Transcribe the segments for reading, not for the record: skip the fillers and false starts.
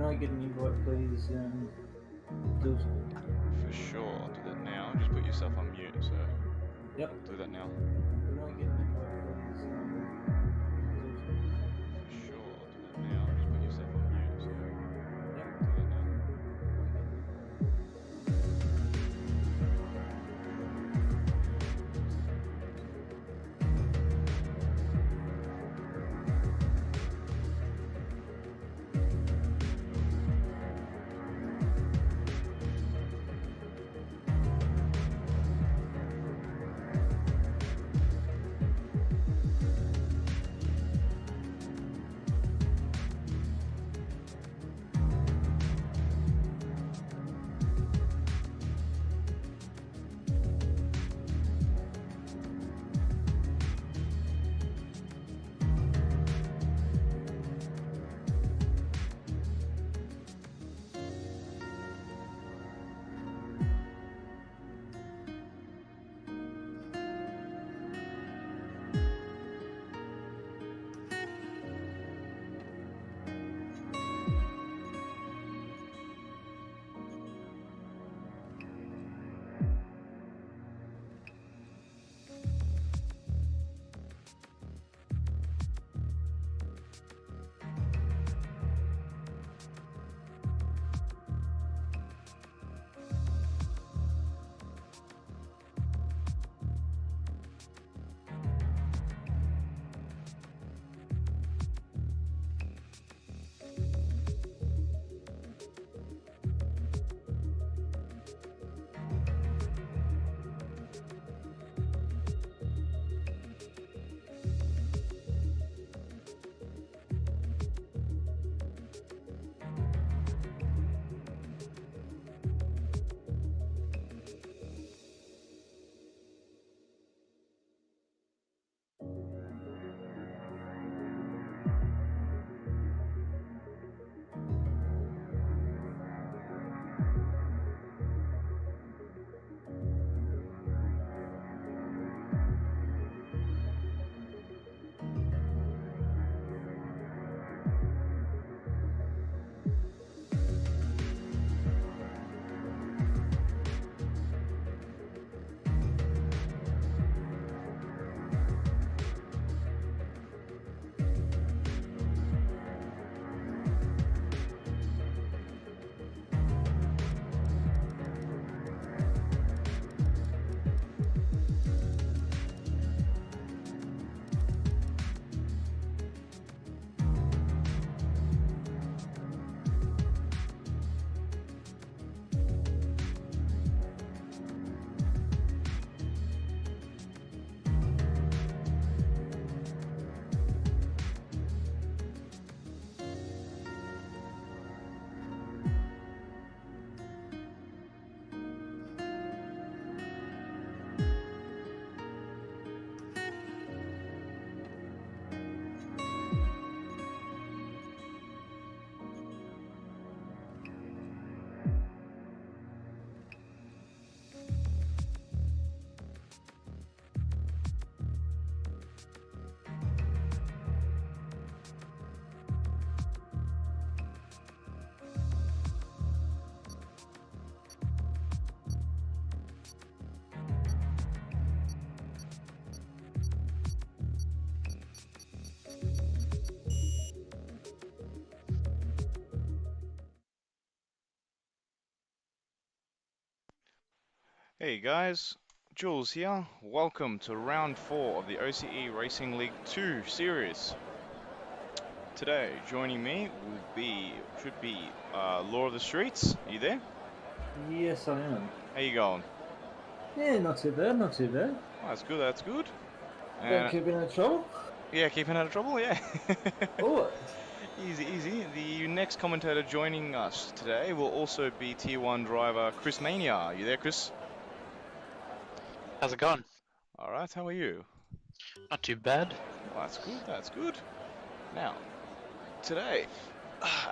I get an invite, please do it. For sure, I'll do that now. Just put yourself on mute, so Yep. I'll do that now. When I get an invite, please do it. For sure, I'll do that now. Just put yourself on mute, so Yep. I'll do that now. Hey guys, Jules here. Welcome to round 4 of the OCE Racing League 2 series. Today, joining me should be Law of the Streets. Are you there? Yes, I am. How you going? Yeah, not too bad, not too bad. Oh, that's good, that's good. Don't keep out of trouble. Yeah, keeping out of trouble, yeah. Always. Easy, easy. The next commentator joining us today will also be Tier 1 driver Chris Mania. Are you there, Chris? How's it going? Alright, how are you? Not too bad. Well, that's good, that's good. Now, today,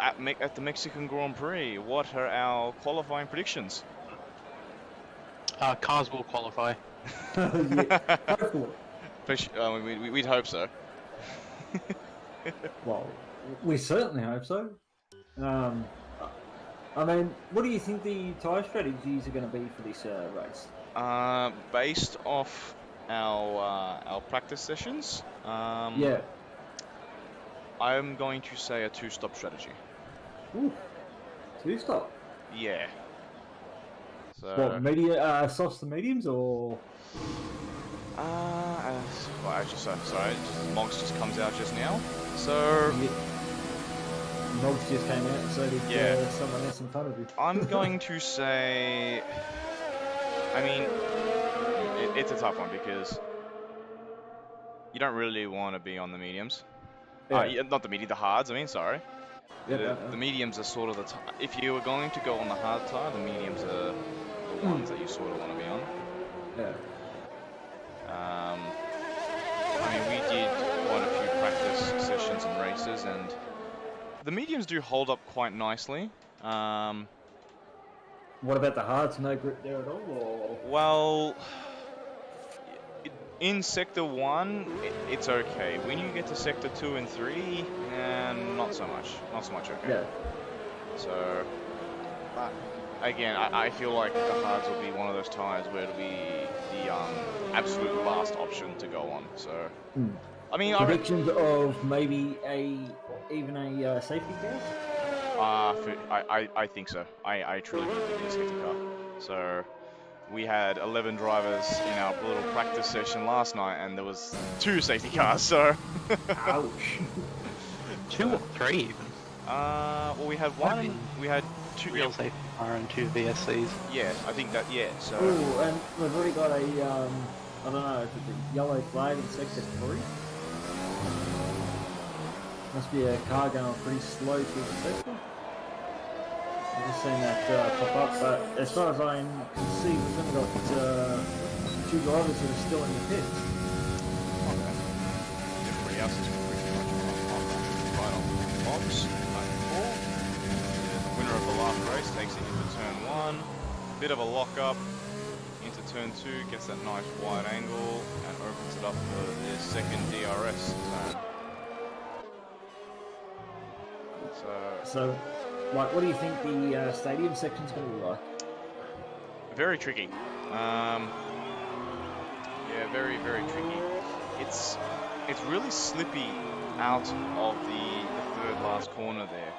at the Mexican Grand Prix, what are our qualifying predictions? Cars will qualify. Yeah, hopefully. We'd hope so. Well, we certainly hope so. I mean, what do you think the tyre strategies are going to be for this race? Based off our practice sessions, Yeah. I'm going to say a two-stop strategy. Ooh, two-stop. Yeah. So. What, softs to mediums or? Well, actually, sorry, Mogs just comes out just now. So. Mogs just came out, and so did Yeah. someone else in front of you. I'm going to say. I mean, it's a tough one because you don't really want to be on the mediums. Yeah. Not the hards. I mean, sorry. Yep, The mediums are sort of the if you were going to go on the hard tire, the mediums are the ones that you sort of want to be on. Yeah. I mean, we did quite a few practice sessions and races, and the mediums do hold up quite nicely. What about the hards? No grip there at all, or? Well, in Sector 1, it's okay. When you get to Sector 2 and 3, not so much. Not so much okay. Yeah. So, again, I feel like the hards will be one of those tires where it'll be the absolute last option to go on. So, I mean, predictions of maybe even a safety car? I think so. I truly believe it'll be a safety car. So, we had 11 drivers in our little practice session last night, and there was 2 safety cars. So, ouch. 2 or 3 even. Well, we had one. We had 2 real safety car and 2 VSCs. Yeah, I think that. Yeah. So. Oh, and we've already got a I don't know if it's a yellow flag in sector 3. Must be a car going pretty slow through the sector. I've just seen that pop up, but as far as I can see, we've only got 2 drivers that are still in the pits. Okay. Everybody else is pretty much right on the box. The winner of the last race takes it into turn 1. Bit of a lock up into turn 2, gets that nice wide angle and opens it up for the second DRS zone. So, like, what do you think the stadium section's going to be like? Very tricky. Yeah, very, very tricky. It's really slippy out of the third last corner there.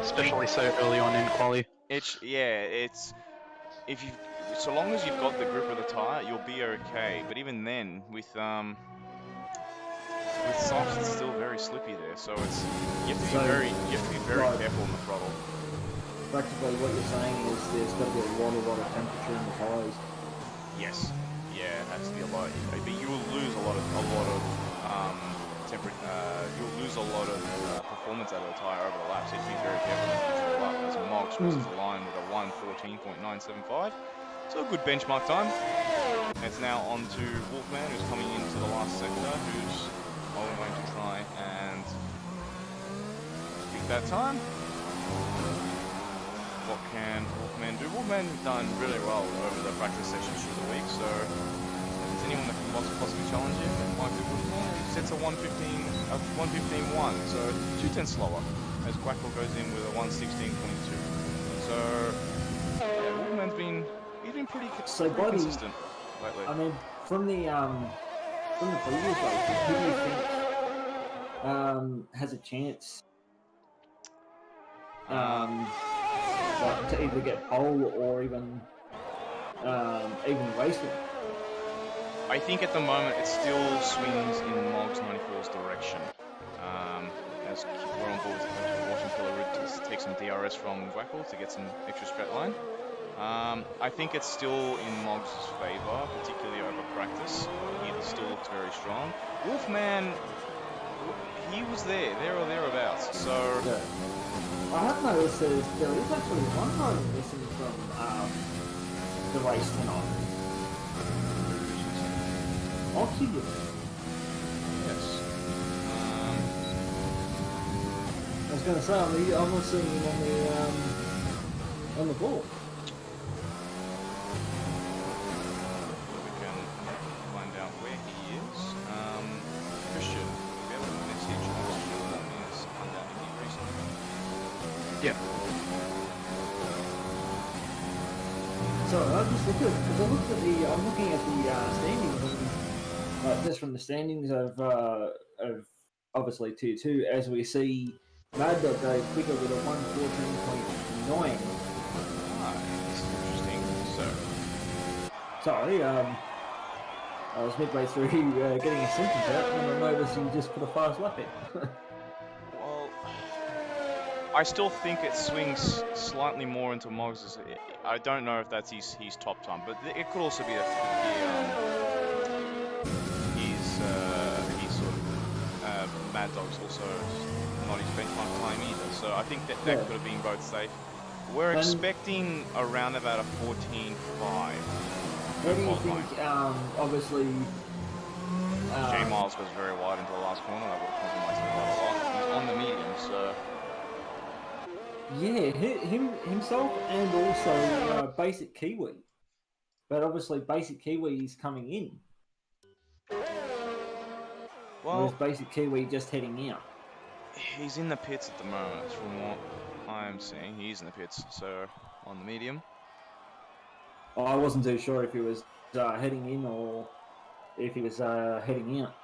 Especially so early on in quali. It's so long as you've got the grip of the tire, you'll be okay. But even then, with softs, it's still very slippy there. So you have to be very careful on the throttle. Practically, what you're saying is there's got to be a lot of temperature in the tires. Yes. Yeah, it has to be a lot. But you will lose a lot of you'll lose a lot of performance out of the tire over the lap. So you have to be very careful on each lap. As Mogs crosses the line with a 1:14.975. So a good benchmark time. It's now on to Wolfman, who's coming into the last sector, who's going to try and beat that time. What can Wolfman do? Wolfman done really well over the practice sessions through the week, so if there's anyone that can possibly challenge him, it might be Wolfman. He sets a 1:15.1, so 2/10 slower, as Quackle goes in with a 1:16.22. So yeah, Wolfman's been pretty consistent lately. I mean, from the previous races, who do you think has a chance like to either get pole or even race them? I think at the moment it still swings in Mogs 94's direction. As we're on board with Washington to take some DRS from Quackle to get some extra straight line. I think it's still in Mogs' favour, particularly over practice. He still looks very strong. Wolfman, he was there or thereabouts. So yeah. I have noticed there is actually one driver missing from the race tonight. Oxygen. Yes. I was going to say, I'm not seeing him on the board. We can find out where he is. Christian, we have a message. Oxygen is undoubtedly racing. sorry, I just looked at because I looked at the. I'm looking at the standings, and, just from the standings of obviously tier 2, as we see Mad Dog go quicker with a 114.9. Ah, that's interesting. So, Sorry, I was midway through getting a sentence out, and I noticed you just put a fast lap in. well, I still think it swings slightly more into Moggs'. I don't know if that's his top time, but it could also be he's sort of Mad Dog's also not his benchmark time either. So I think that Yeah. could have been both safe. We're expecting around about a 14.5. How do you think, obviously... J Miles goes very wide into the last corner. That would have compromised him quite a lot. He's on the medium, so... Yeah, himself and also Basic Kiwi. But obviously Basic Kiwi is coming in. Or Well, is Basic Kiwi just heading out? he's in the pits at the moment, from what I'm seeing. He's in the pits, so on the medium. Oh, I wasn't too sure if he was heading in or if he was heading out.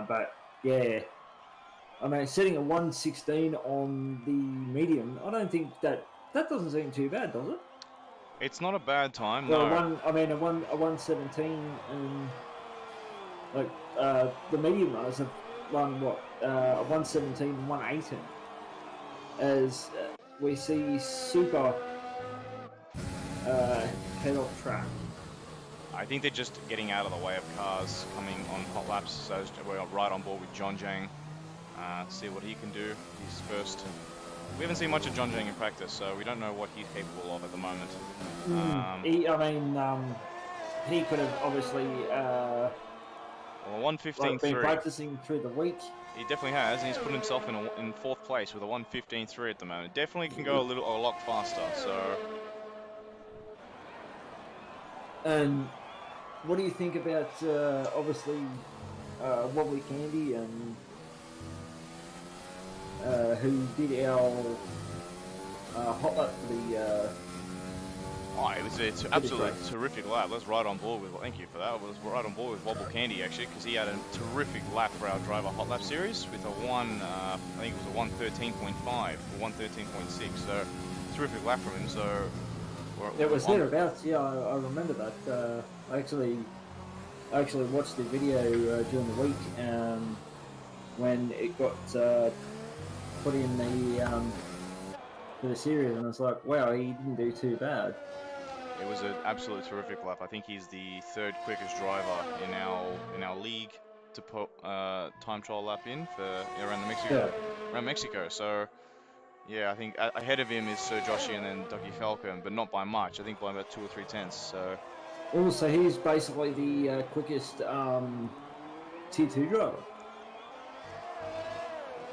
But yeah, I mean, setting a 116 on the medium, I don't think that doesn't seem too bad, does it? It's not a bad time, Well, no. a 117 and like the medium runners have run what a 117 and 118 as we see super head off track. I think they're just getting out of the way of cars coming on hot laps, so we're right on board with John Jang. See what he can do. He's first. We haven't seen much of John Jang in practice, so we don't know what he's capable of at the moment. He could have obviously Well, 115.3. been practicing through the week. He definitely has, and he's put himself in fourth place with a 115.3 at the moment. Definitely can go a lot faster. So. And what do you think about obviously Wobbly Candy and who did our hot lap for the? Oh, it was an absolutely terrific lap. Let's right on board with. Thank you for that. I was right on board with Wobble Candy actually, because he had a terrific lap for our driver hot lap series with a I think it was a 113.5 or 113.6. So terrific lap from him. So. It was thereabouts. Yeah, I remember that. I actually watched the video during the week when it got put in for the series, and I was like, wow, he didn't do too bad. It was an absolutely terrific lap. I think he's the third quickest driver in our league to put time trial lap in for around Mexico. So. Yeah, I think ahead of him is Sir Joshi and then Dougie Falcon, but not by much. I think by about 2 or 3 tenths. So. Also, he's basically the quickest tier 2 driver.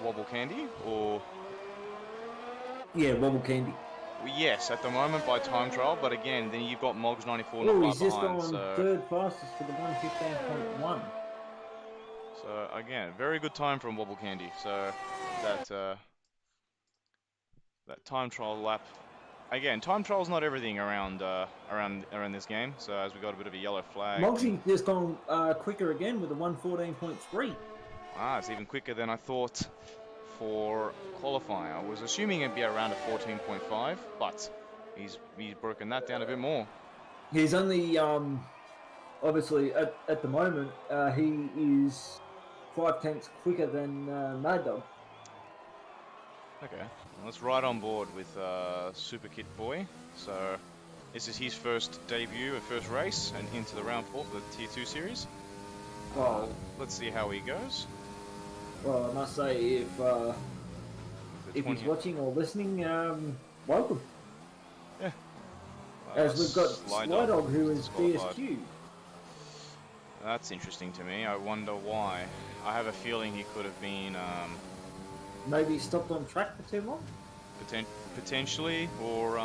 Wobble Candy, or? Yeah, Wobble Candy. Well, yes, at the moment by time trial, but again, then you've got Moggs 94 Oh, not he's far just behind. gone So. third fastest for the 115.1. So again, very good time from Wobble Candy. So that time trial lap. Again, time trial's not everything around this game. So as we got a bit of a yellow flag. Mogsy's just gone quicker again with a 114.3. It's even quicker than I thought for qualifying. I was assuming it'd be around a 14.5, but he's broken that down a bit more. He's only obviously at the moment he is 5 tenths quicker than Mad Dog. Okay, well, let's ride on board with Super Kit Boy. So this is his first debut, first race, and into the round 4 for the Tier 2 series. Well, let's see how he goes. Well, I must say, if he's watching or listening, welcome. Yeah. As we've got Slydog, who is DSQ. That's interesting to me. I wonder why. I have a feeling he could have been... maybe stopped on track for too long? Potentially, or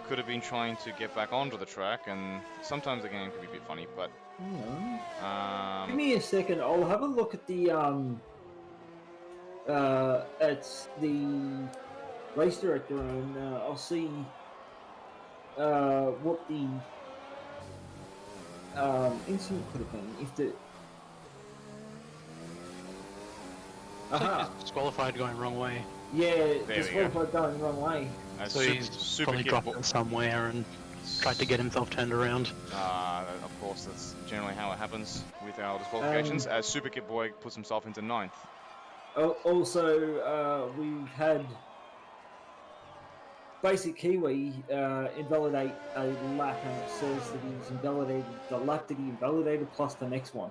could have been trying to get back onto the track, and sometimes the game can be a bit funny, but... give me a second, I'll have a look at the race director, and I'll see what the incident could have been. If the Looks like he's disqualified going wrong way. yeah, we disqualified going the wrong way. So he's probably dropped it somewhere and tried to get himself turned around. Of course, that's generally how it happens with our disqualifications. As Super Kid Boy puts himself into 9th. Also, we've had Basic Kiwi invalidate a lap, and it says that he's invalidated the lap that he invalidated plus the next one.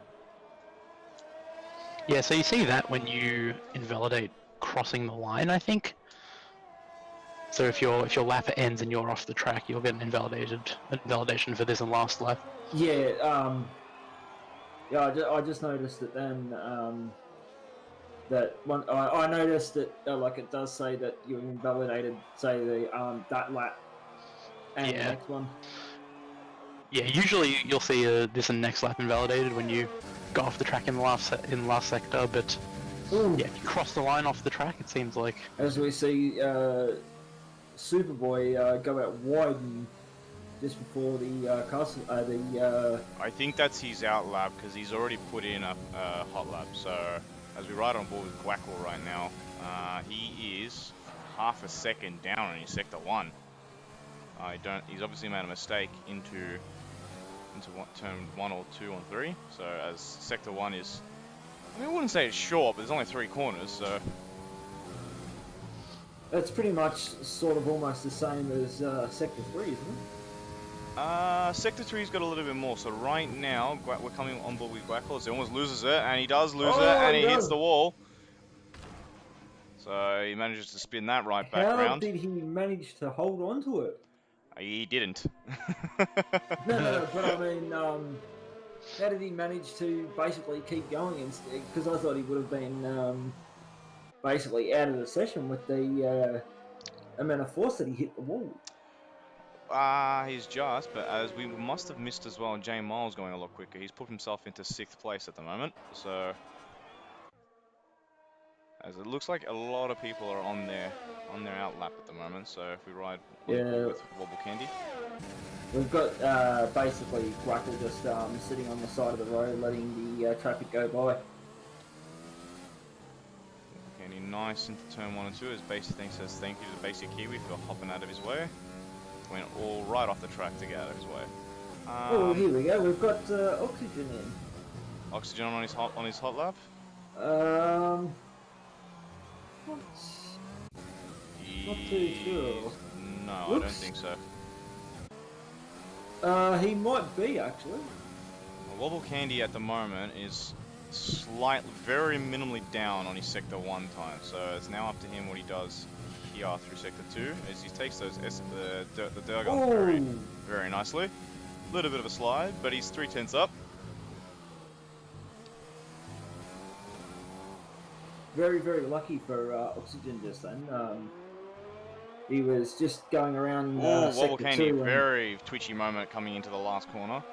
Yeah, so you see that when you invalidate crossing the line, I think. So if your lap ends and you're off the track, you'll get an invalidation for this and last lap. Yeah, I just noticed that then. That one, I noticed that like it does say that you invalidated, say the that lap and the next one. Yeah, usually you'll see this and next lap invalidated when you go off the track in the last sector, but yeah, if you cross the line off the track, it seems like. As we see, Superboy go out wide and just before the castle, I think that's his out lap because he's already put in a hot lap. So as we ride on board with Guackle right now, he is half a second down on his sector 1. He's obviously made a mistake into turn 1 or 2 or 3. So as sector 1 is, I mean, I wouldn't say it's short, but there's only 3 corners, so. That's pretty much sort of almost the same as sector 3, isn't it? Sector 3's got a little bit more. So right now, we're coming on board with Guackle. He almost loses it, and he does lose it, and he hits the wall. So he manages to spin that right back around. How did he manage to hold on to it? He didn't. No, but I mean, how did he manage to basically keep going instead? Because I thought he would have been basically out of the session with the amount of force that he hit the wall. He's just, but as we must have missed as well, Jay Miles going a lot quicker. He's put himself into 6th place at the moment, so as it looks like a lot of people are on their out lap at the moment. So if we ride with Wobble Candy, we've got basically Guackle just sitting on the side of the road, letting the traffic go by. Candy nice into turn 1 and 2 as Basic Thing says thank you to Basic Kiwi for hopping out of his way. Went all right off the track to get out of his way. Oh, here we go. We've got Oxygen in. Oxygen on his hot lap. Not too sure. No, I don't think so. He might be actually. Well, Wobble Candy at the moment is very minimally down on his sector 1 time, so it's now up to him what he does here through sector 2 as he takes those the Durgon very nicely. A little bit of a slide, but he's 3/10 up. Very, very lucky for Oxygen just then. He was just going around Wobble Candy, 2 very twitchy moment coming into the last corner.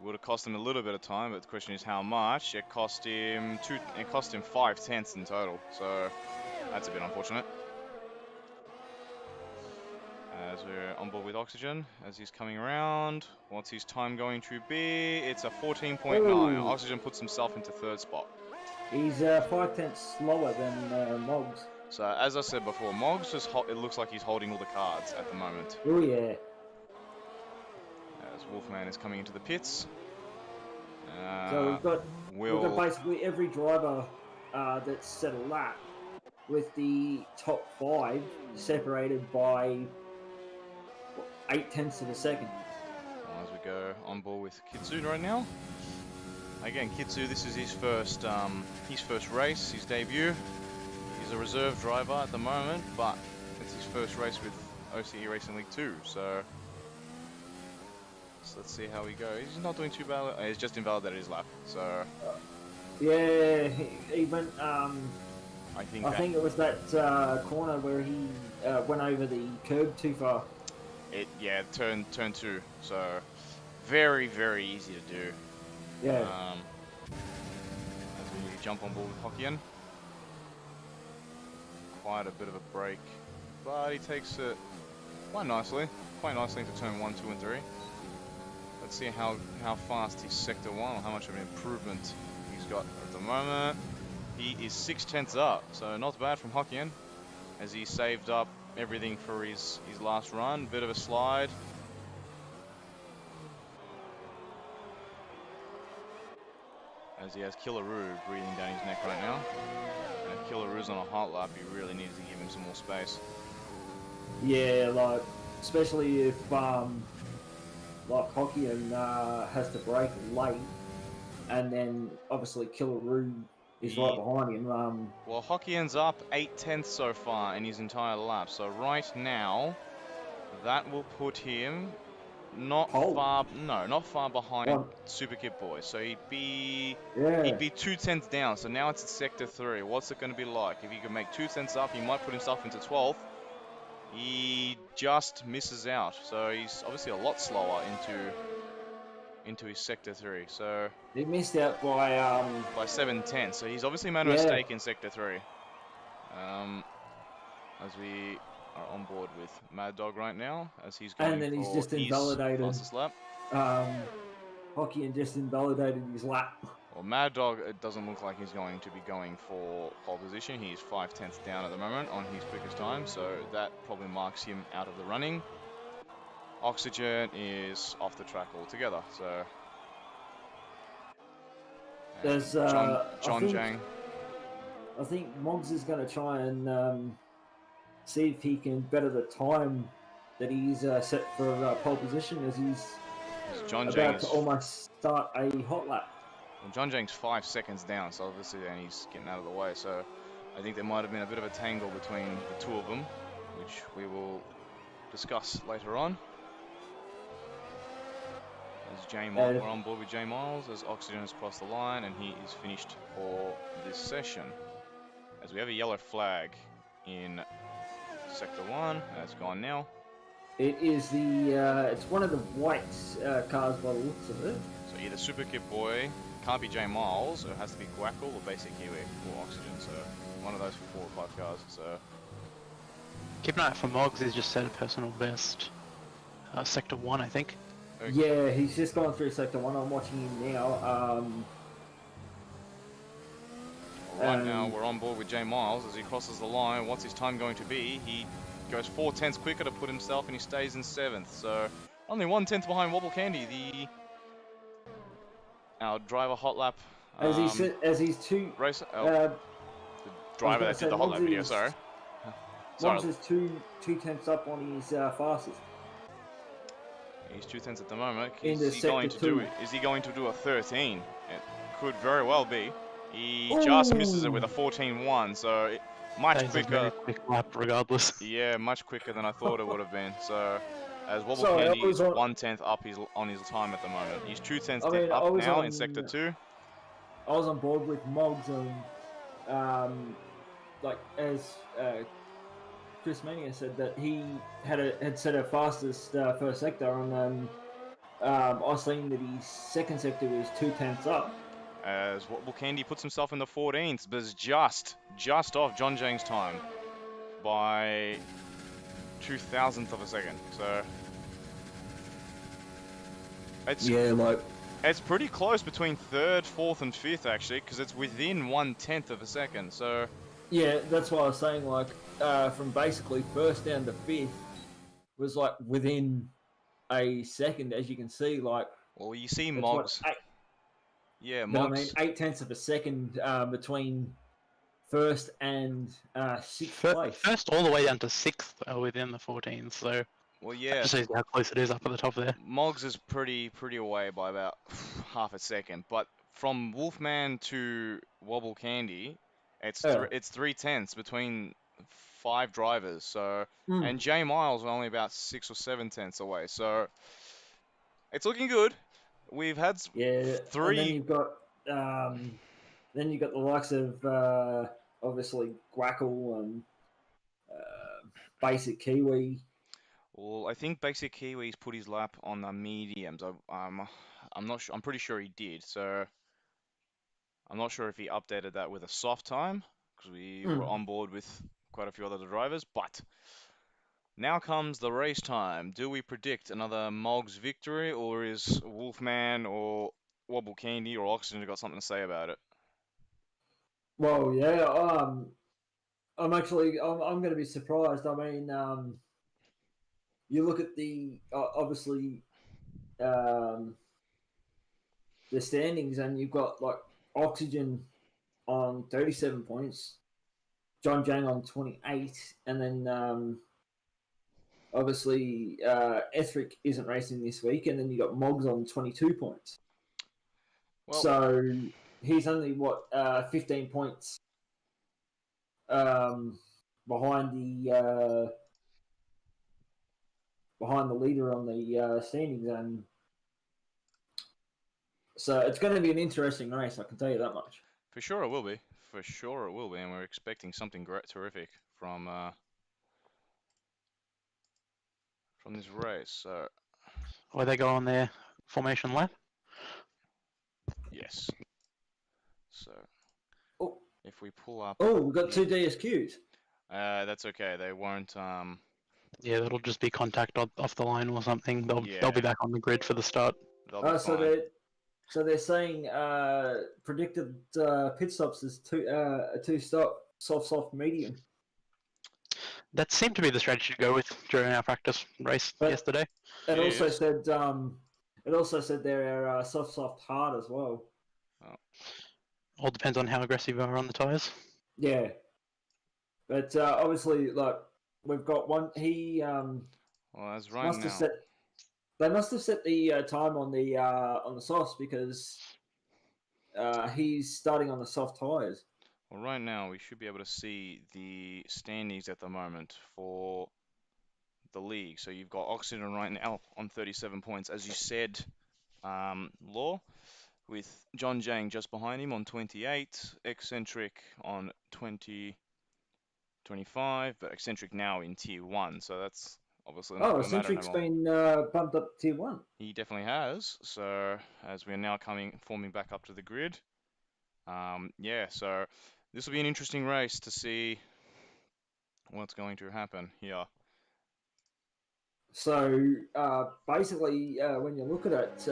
Would have cost him a little bit of time, but the question is how much. It cost him 5/10 in total, so that's a bit unfortunate. As we're on board with Oxygen, as he's coming around, what's his time going to be? It's a 14.9. Oxygen puts himself into 3rd spot. He's 5/10 slower than Moggs. So as I said before, Moggs just it looks like he's holding all the cards at the moment. Oh yeah. As Wolfman is coming into the pits. So we've got basically every driver that's set a lap with the top 5 separated by 8/10 of a second. As we go on board with Kitsu right now. Again, Kitsu, this is his first race, his debut. He's a reserve driver at the moment, but it's his first race with OCE Racing League 2, so let's see how he goes. He's not doing too bad. He's just invalidated his lap, so yeah, he went. I think it was that corner where he went over the curb too far. Turn 2. So very, very easy to do. Yeah. As we jump on board with Hokkien. quite a bit of a break, but he takes it quite nicely into turn 1, 2, and 3. Let's see how fast his sector 1, or how much of an improvement he's got at the moment. He is 6/10 up, so not bad from Hokkien, as he saved up everything for his last run. Bit of a slide. As he has Killaroo breathing down his neck right now. And if Killaroo's on a hot lap, he really needs to give him some more space. Yeah, like, especially if, like, Hokkien has to break late, and then, obviously, Killaroo is right behind him. Well, Hokkien's up 8/10 so far in his entire lap, so right now, that will put him not far behind Super Kid Boy. So he'd be 2/10 down. So now it's at sector 3. What's it going to be like? If he can make 2/10 up, he might put himself into 12th. He just misses out. So he's obviously a lot slower into his sector 3. So he missed out by 7/10. So he's obviously made a mistake in sector 3. As we are on board with Mad Dog right now, as he's going and then he's for just his invalidated. fastest lap. Hokkien just invalidated his lap. Well, Mad Dog, it doesn't look like he's going to be going for pole position. He's 5/10 down at the moment on his quickest time, so that probably marks him out of the running. Oxygen is off the track altogether, so... There's John Jang. I think Moggs is going to try and see if he can better the time that he's set for pole position, as he's about to almost start a hot lap. Well, John Jang's 5 seconds down, so obviously then he's getting out of the way. So I think there might have been a bit of a tangle between the two of them, which we will discuss later on. As Jay Miles, we're on board with Jay Miles as Oxygen has crossed the line, and he is finished for this session. As we have a yellow flag in Sector 1, that's gone now. It is it's one of the white cars by the looks of it. So either Super Kid Boy, can't be Jay Miles, or it has to be Guackle or Basic Kiwi or Oxygen. So one of those for 4 or 5 cars. So keep an eye out for Moggs. He's just set a personal best. Sector 1, I think. Okay. Yeah, he's just gone through Sector 1. I'm watching him now. Right now, we're on board with Jay Miles as he crosses the line. What's his time going to be? He goes 4/10 quicker to put himself, and he stays in 7th. So only 1/10 behind Wobble Candy, our driver hot lap. As he's two racer. The driver that did the hot lap video. Sorry. Moggs is 2/10 up on his fastest. He's 2/10 at the moment. Is he going to do a 13? It could very well be. He just misses it with a 14.1, so much quicker. A quick lap, regardless. Yeah, much quicker than I thought it would have been. So, as Wobble Candy is 1/10 up on his time at the moment. He's 2/10 up now in Sector 2. I was on board with Moggs, and like as Chris Mania said, that he had set a fastest first sector, and I seen that his second sector was 2/10 up. As Wobble Candy puts himself in the 14th, but is just off John Jang's time by 0.002 of a second. So it's pretty close between 3rd, 4th, and 5th actually, because it's within 1/10 of a second. So yeah, that's why I was saying, like, from basically 1st down to 5th was like within a second, as you can see. Like, well, you see Moggs. Yeah, Moggs. I mean, 0.8 of a second between 1st and 6th place. 1st all the way down to 6th within the 14, so... Well, yeah. Just shows how close it is up at the top there. Moggs is pretty away by about half a second, but from Wolfman to Wobble Candy, it's 3/10 between 5 drivers. So, and Jay Miles are only about 6 or 7 tenths away. So, it's looking good. We've had 3. And then you've got the likes of obviously Guackle and Basic Kiwi. Well, I think Basic Kiwi's put his lap on the mediums. I'm not sure. I'm pretty sure he did. So I'm not sure if he updated that with a soft time, because we were on board with quite a few other drivers. But now comes the race time. Do we predict another Mog's victory, or is Wolfman or Wobble Candy or Oxygen got something to say about it? Well, yeah. I'm going to be surprised. I mean, you look at the obviously um, the standings, and you've got like Oxygen on 37 points, John Jang on 28, and then obviously Ethric isn't racing this week, and then you got Moggs on 22 points. Well, So he's only 15 points behind the leader on the standings, and so it's going to be an interesting race. I can tell you that much. for sure it will be. For sure it will be, and we're expecting something great, terrific from this race. So Or they go on their formation lap. yes. So Oh, if we pull up, we've got two DSQs. that's okay. They won't. Yeah, that'll just be contact off the line or something. They'll Yeah. be back on the grid for the start. They'll be So fine. they're saying predicted pit stops is a two-stop soft medium. That seemed to be the strategy to go with during our practice race yesterday. It also is. said they're soft hard as well. All depends on how aggressive you are on the tyres. Yeah, but obviously, like we've got one. He Well, as right must now. have set. They must have set the time on the softs because he's starting on the soft tyres. Well, right now we should be able to see the standings at the moment for the league. So you've got Oxygen right now on 37 points, as you said, Law, with John Jang just behind him on 28, Eccentric on 25, but Eccentric now in Tier 1, so that's obviously not going to matter Eccentric's anymore. been bumped up to Tier 1. He definitely has, so as we're now forming back up to the grid, yeah, so this will be an interesting race to see what's going to happen here. So basically, when you look at it,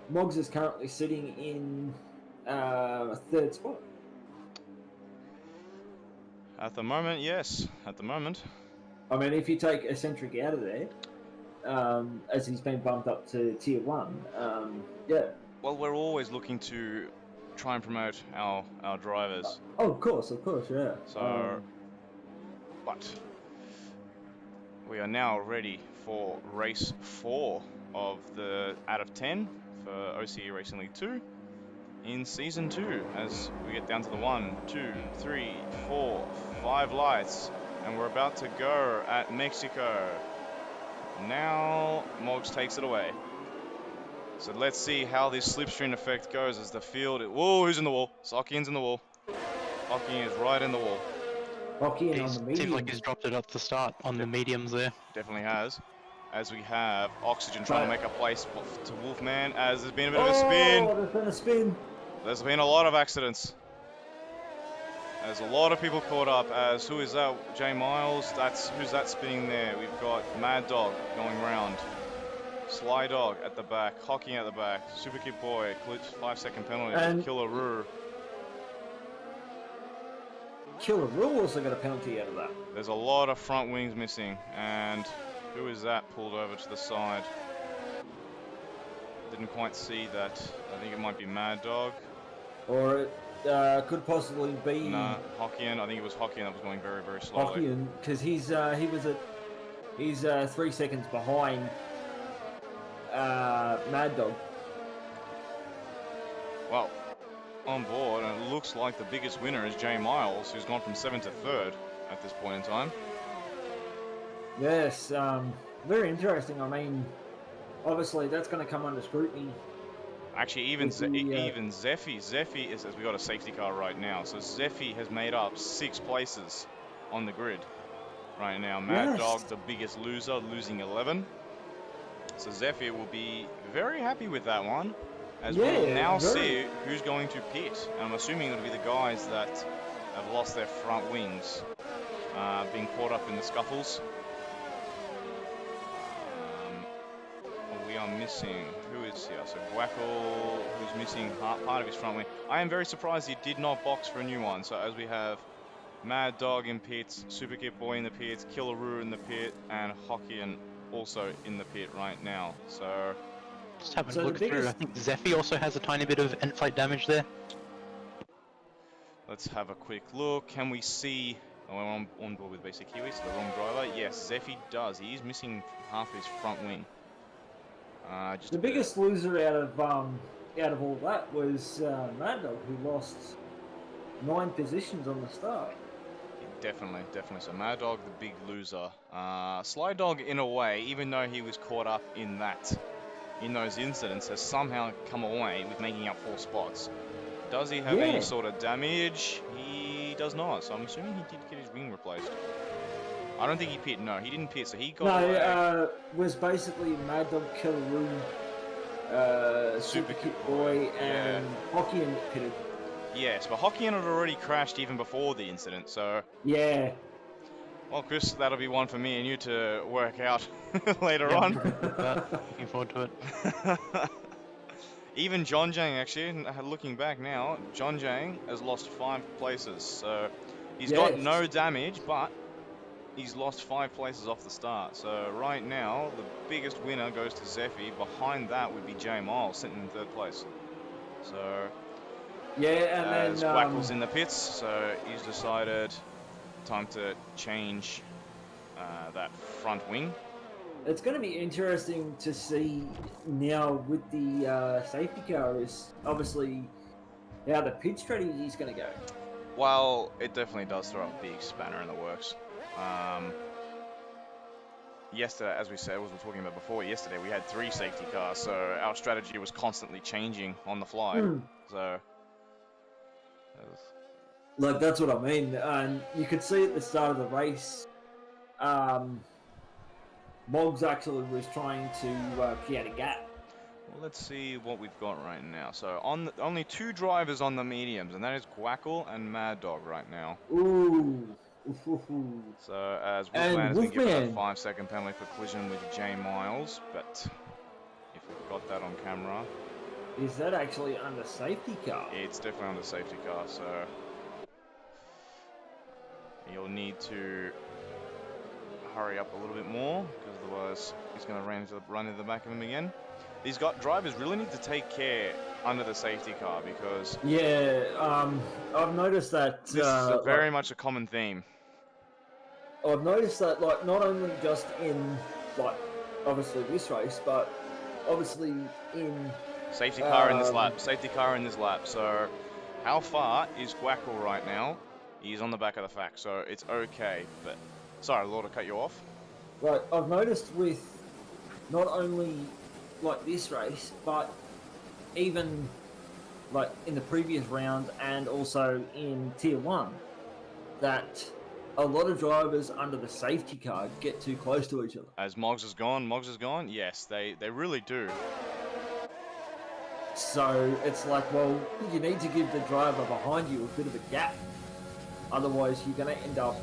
Moggs is currently sitting in third spot. At the moment, yes. At the moment. I mean, if you take Eccentric out of there, as he's been bumped up to Tier 1, yeah. Well, we're always looking to try and promote our drivers. Of course, yeah. So, but we are now ready for race 4 of the out of 10 for OCE Racing League 2 in Season 2, as we get down to the 1, 2, 3, 4, 5 lights, and we're about to go at Mexico. Now, Moggs takes it away. So let's see how this slipstream effect goes as the field... Whoa, who's in the wall? Sokian's in the wall. Sokian is right in the wall. Sokian on the medium. Seems like he's dropped it at the start on the mediums there. Definitely has. As we have Oxygen trying to make a place to Wolfman, as there's been a bit of a spin. Oh, there's been a spin. There's been a lot of accidents. There's a lot of people caught up. As who is that? Jay Miles. Who's that spinning there? We've got Mad Dog going round. Sly Dog at the back. Hockey at the back. Super Kid Boy. 5-second penalty. And Killer Roo. Killer Roo also got a penalty out of that. There's a lot of front wings missing. And who is that pulled over to the side? Didn't quite see that. I think it might be Mad Dog. Or it could possibly be... Nah, Hockien. I think it was Hockien that was going very, very slowly. Hockien, because he's 3 seconds behind Mad Dog. Well, on board, and it looks like the biggest winner is Jay Miles, who's gone from 7th to 3rd at this point in time. Yes, very interesting. I mean, obviously that's going to come under scrutiny. Actually, even Zeffy is, as we got a safety car right now, so Zeffy has made up 6 places on the grid right now. Mad Dog, the biggest loser, losing 11. So Zeffy will be very happy with that one, as we'll now see who's going to pit. And I'm assuming it'll be the guys that have lost their front wings. being caught up in the scuffles. We are missing, who is here? So Guackle, who's missing part of his front wing. I am very surprised he did not box for a new one. So as we have Mad Dog in pits, Super Kit Boy in the pits, Killaroo in the pit, and Hokkien also in the pit right now. So Just having So a the look through, I biggest- think Zephy also has a tiny bit of end plate damage there. let's have a quick look. Can we see? Oh, I'm on board with Basic Kiwi, so the wrong driver. Yes, Zephy does. He is missing half his front wing. Just The a bit of- biggest loser out of all that was Mad Dog, who lost 9 positions on the start. Definitely. So Mad Dog, the big loser. Sly Dog, in a way, even though he was caught up in those incidents, has somehow come away with making up 4 spots. Does he have any sort of damage? He does not. So I'm assuming he did get his wing replaced. I don't think he pit. No, he didn't pit. So he got away. Was basically Mad Dog, Killaroo, Super Kit Boy, and Hokkien pitted. Yes, but Hokkien had already crashed even before the incident. So Yeah. well, Chris, that'll be one for me and you to work out later Yeah, on. looking forward to it. Even John Jang, actually, looking back now, John Jang has lost 5 places. So he's got no damage, but he's lost 5 places off the start. So right now, the biggest winner goes to Zephy. Behind that would be Jay Miles, sitting in 3rd place. So Yeah, and then Quackle's in the pits, so he's decided time to change that front wing. it's going to be interesting to see now with the safety car is obviously how the pit strategy is going to go. Well, it definitely does throw a big spanner in the works. Yesterday, as we said, as we were talking about before, yesterday we had 3 safety cars, so our strategy was constantly changing on the fly. So, like, that's what I mean. And you could see at the start of the race, Moggs actually was trying to create a gap. well, let's see what we've got right now. So, only 2 drivers on the mediums, and that is Guackle and Mad Dog right now. Ooh. So, as And Wolfman has been given a Wolfman. 5-second penalty for collision with Jay Miles, but if we've got that on camera, Is that actually under safety car? it's definitely on the safety car, so you'll need to hurry up a little bit more, because otherwise he's going to run into the back of him again. These drivers really need to take care under the safety car, because Yeah, I've noticed that. this is very much a common theme. I've noticed that, like, not only just in, like, obviously this race, but obviously in. Safety car in this lap. Safety car in this lap. So, how far is Guackle right now? He's on the back of the fact, so it's okay. But sorry, Lord, I cut you off. Right, I've noticed with not only like this race, but even like in the previous round and also in Tier 1, that a lot of drivers under the safety car get too close to each other. As Moggs is gone. Yes, they really do. So it's like, well, you need to give the driver behind you a bit of a gap. Otherwise, you're going to end up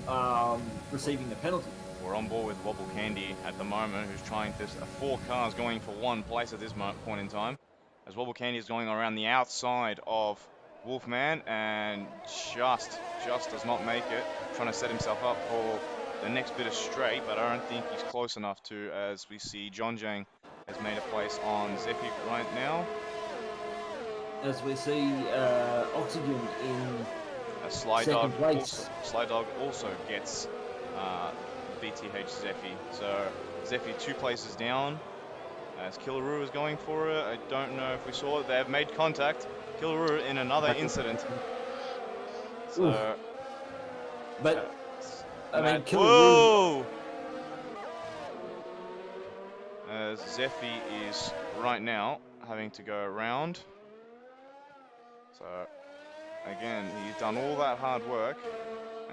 receiving the penalty. We're on board with Wobble Candy at the moment, who's trying to 4 cars going for 1 place at this point in time. As Wobble Candy is going around the outside of Wolfman and just does not make it. Trying to set himself up for the next bit of straight, but I don't think he's close enough to, as we see John Jang has made a place on Zephy right now. As we see Oxygen in Sly second Dog place. Sly Dog also gets BTH Zephy. So Zephy 2 places down. As Killaroo is going for it, I don't know if we saw it. They have made contact. Killaroo in another incident. So, but I mean, whoa! Killaroo. As Zephy is right now having to go around. So again, he's done all that hard work,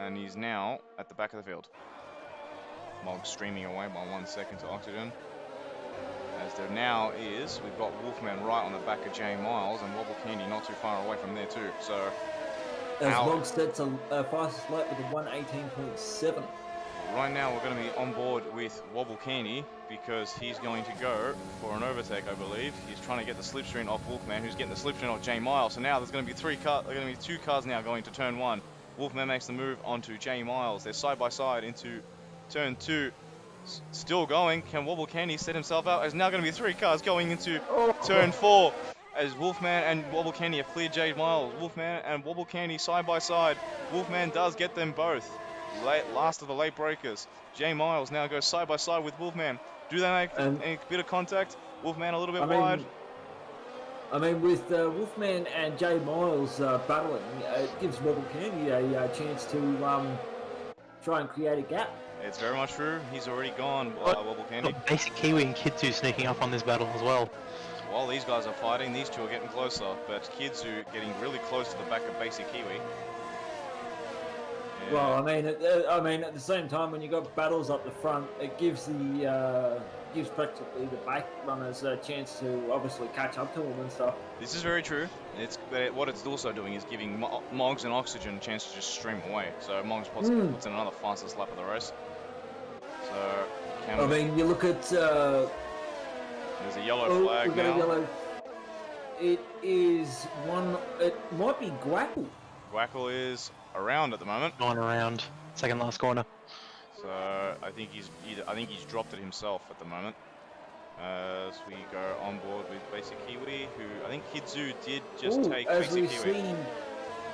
and he's now at the back of the field. Moggs streaming away by 1 second to Oxygen. As there now is, we've got Wolfman right on the back of Jay Miles, and Wobble Candy not too far away from there too. So As Out. Log sets a fastest lap with a 1:18.7. Right now we're going to be on board with Wobble Keeney because he's going to go for an overtake, I believe. He's trying to get the slipstream off Wolfman, who's getting the slipstream off J Miles. So now there's going to be two cars now going to turn 1. Wolfman makes the move onto J Miles. They're side by side into turn 2. Still going. Can Wobble Keeney set himself out? There's now going to be 3 cars going into turn 4. As Wolfman and Wobble Candy have cleared J Miles. Wolfman and Wobble Candy side by side. Wolfman does get them both. Last of the late breakers. J Miles now goes side by side with Wolfman. Do they make a bit of contact? Wolfman a little bit wide. I mean, with Wolfman and J Miles battling, it gives Wobble Candy a chance to try and create a gap. It's very much true. He's already gone, Wobble Candy. Basic Kiwi and Kidzu sneaking up on this battle as well. While these guys are fighting, these two are getting closer, but Kidzu getting really close to the back of Basic Kiwi. Yeah. Well, I mean, at the same time, when you got battles up the front, it gives gives practically the back runners a chance to obviously catch up to them and stuff. This is very true. What it's also doing is giving Moggs and Oxygen a chance to just stream away. So Moggs puts in another fastest lap of the race. So you look at. There's a yellow flag now. It is one. It might be Gwackle. Gwackle is around at the moment. Going around, second last corner. So I think he's dropped it himself at the moment. As we go on board with Basic Kiwi, who I think Kidzu did just take Basic Kiwi. As we've seen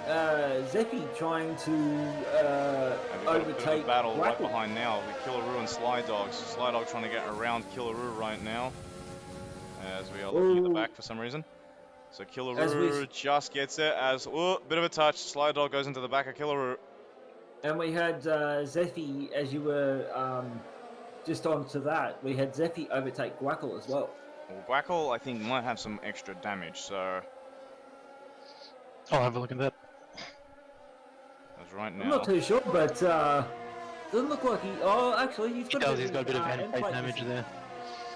Zephy trying to overtake a battle Gwackle. right behind now with Killaroo and Sly Dogs. Sly Dog trying to get around Killaroo right now. As we are looking at the back for some reason. So Killaroo just gets it as, bit of a touch. Sly Dog goes into the back of Killaroo. And we had Zephy, as you were just on to that, we had Zephy overtake Gwackle as well. Well, Gwackle, I think, might have some extra damage, so... I'll have a look at that. That's right now. I'm not too sure, but doesn't look like he... Oh, actually, he's got a bit of end-plate damage there.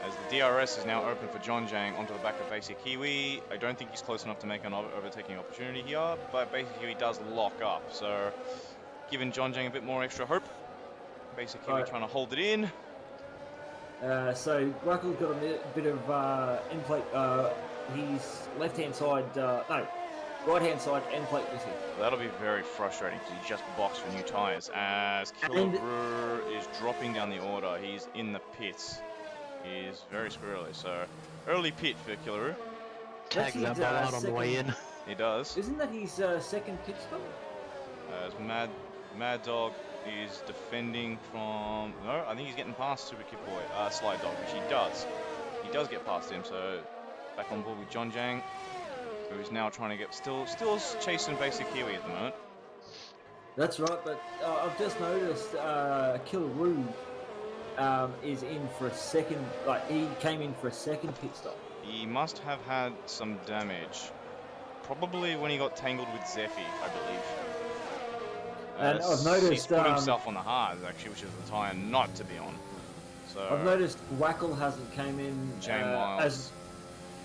As the DRS is now open for John Jang onto the back of Basic Kiwi. I don't think he's close enough to make an overtaking opportunity here, but Basic Kiwi does lock up, so giving John Jang a bit more extra hope. Basic Kiwi trying to hold it in. So Gwackle's got a bit of end-plate, his left-hand side, right-hand side end-plate missing. That'll be very frustrating because he just boxed for new tyres. As Killaroo is dropping down the order, he's in the pits. He's very squirrely, so early pit for Killaroo. Tags that ball out on the way in. He does. Isn't that his second pit stop? As Mad Dog is defending from... No, I think he's getting past Super Kid Boy, Slide Dog, which he does. He does get past him, so back on board with John Jang, who's now trying to get... Still chasing Basic Kiwi at the moment. That's right, but I've just noticed Killaroo is in for a second, he came in for a second pit stop. He must have had some damage. Probably when he got tangled with Zephy, I believe. And I've noticed... He's put himself on the hards, actually, which is the tyre not to be on. So I've noticed Gwackle hasn't came in... J Miles.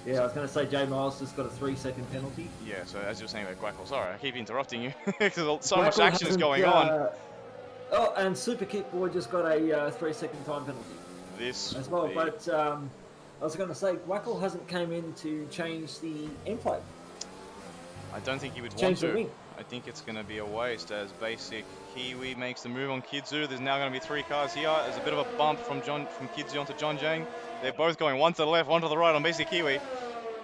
I was going to say J Miles just got a 3-second penalty. Yeah, so as you were saying about Gwackle, sorry, I keep interrupting you, because so much action is going on. Oh, and Super Kit Boy just got a 3-second time penalty. This as well, but I was going to say Gwackle hasn't came in to change the end plate. I don't think he would want to. I think it's going to be a waste as Basic Kiwi makes the move on Kidzu. There's now going to be 3 cars here. There's a bit of a bump from Kidzu onto John Jang. They're both going one to the left, one to the right on Basic Kiwi.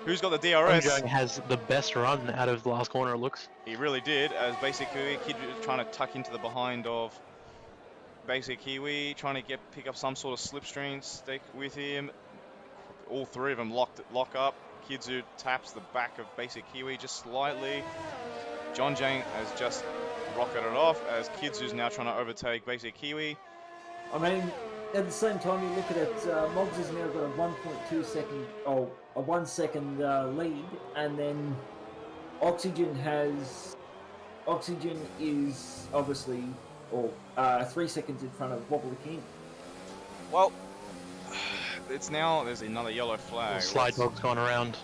Who's got the DRS? John Jang has the best run out of the last corner, it looks. He really did, as Basic Kiwi, Kidzu trying to tuck into the behind of Basic Kiwi, trying to pick up some sort of slipstream, stick with him. All 3 of them lock up. Kidzu taps the back of Basic Kiwi just slightly. John Jang has just rocketed off as Kidzu's now trying to overtake Basic Kiwi. I mean, at the same time you look at it, Moggs has now got a 1.2 second, a 1 second lead, and then Oxygen is obviously, 3 seconds in front of Wobble King. Well, there's another yellow flag. Slide Dog's gone around.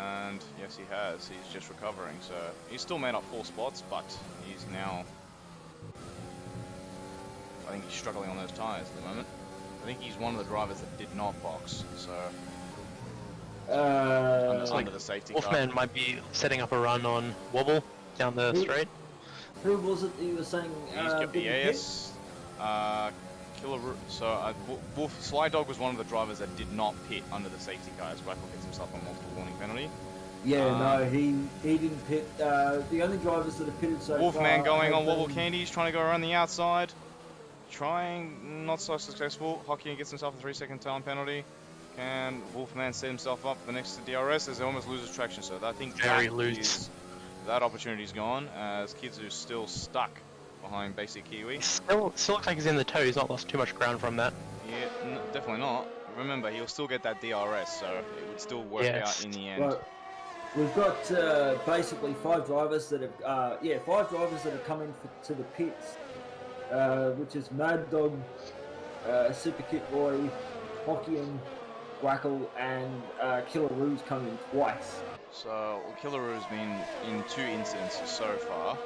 And yes, he has. He's just recovering. So he's still made up 4 spots, but he's now... I think he's struggling on those tyres at the moment. I think he's one of the drivers that did not box. So under the safety car. Wolfman might be setting up a run on Wobble down the straight. Who was it that you were saying? He's got the AS. So Sly Dog was one of the drivers that did not pit under the safety car as Wackel gets himself a multiple warning penalty. Yeah, no, he didn't pit. The only drivers that have pitted so far... Wolfman going on Wobble Candy, he's trying to go around the outside. Trying, not so successful. Hockey gets himself a 3-second time penalty. Can Wolfman set himself up for the next DRS as he almost loses traction? So I think that opportunity's gone as Kidzu's still stuck behind Basic Kiwi. Still looks like he's in the toe. He's not lost too much ground from that. Yeah, definitely not. Remember, he'll still get that DRS, so it would still work out in the end. Well, we've got basically 5 drivers that have, 5 drivers that have come in to the pits, which is Mad Dog, Super Kit Boy, Hokkien, Wackel, and Killaroo's come in twice. So Killaroo's been in 2 incidents so far.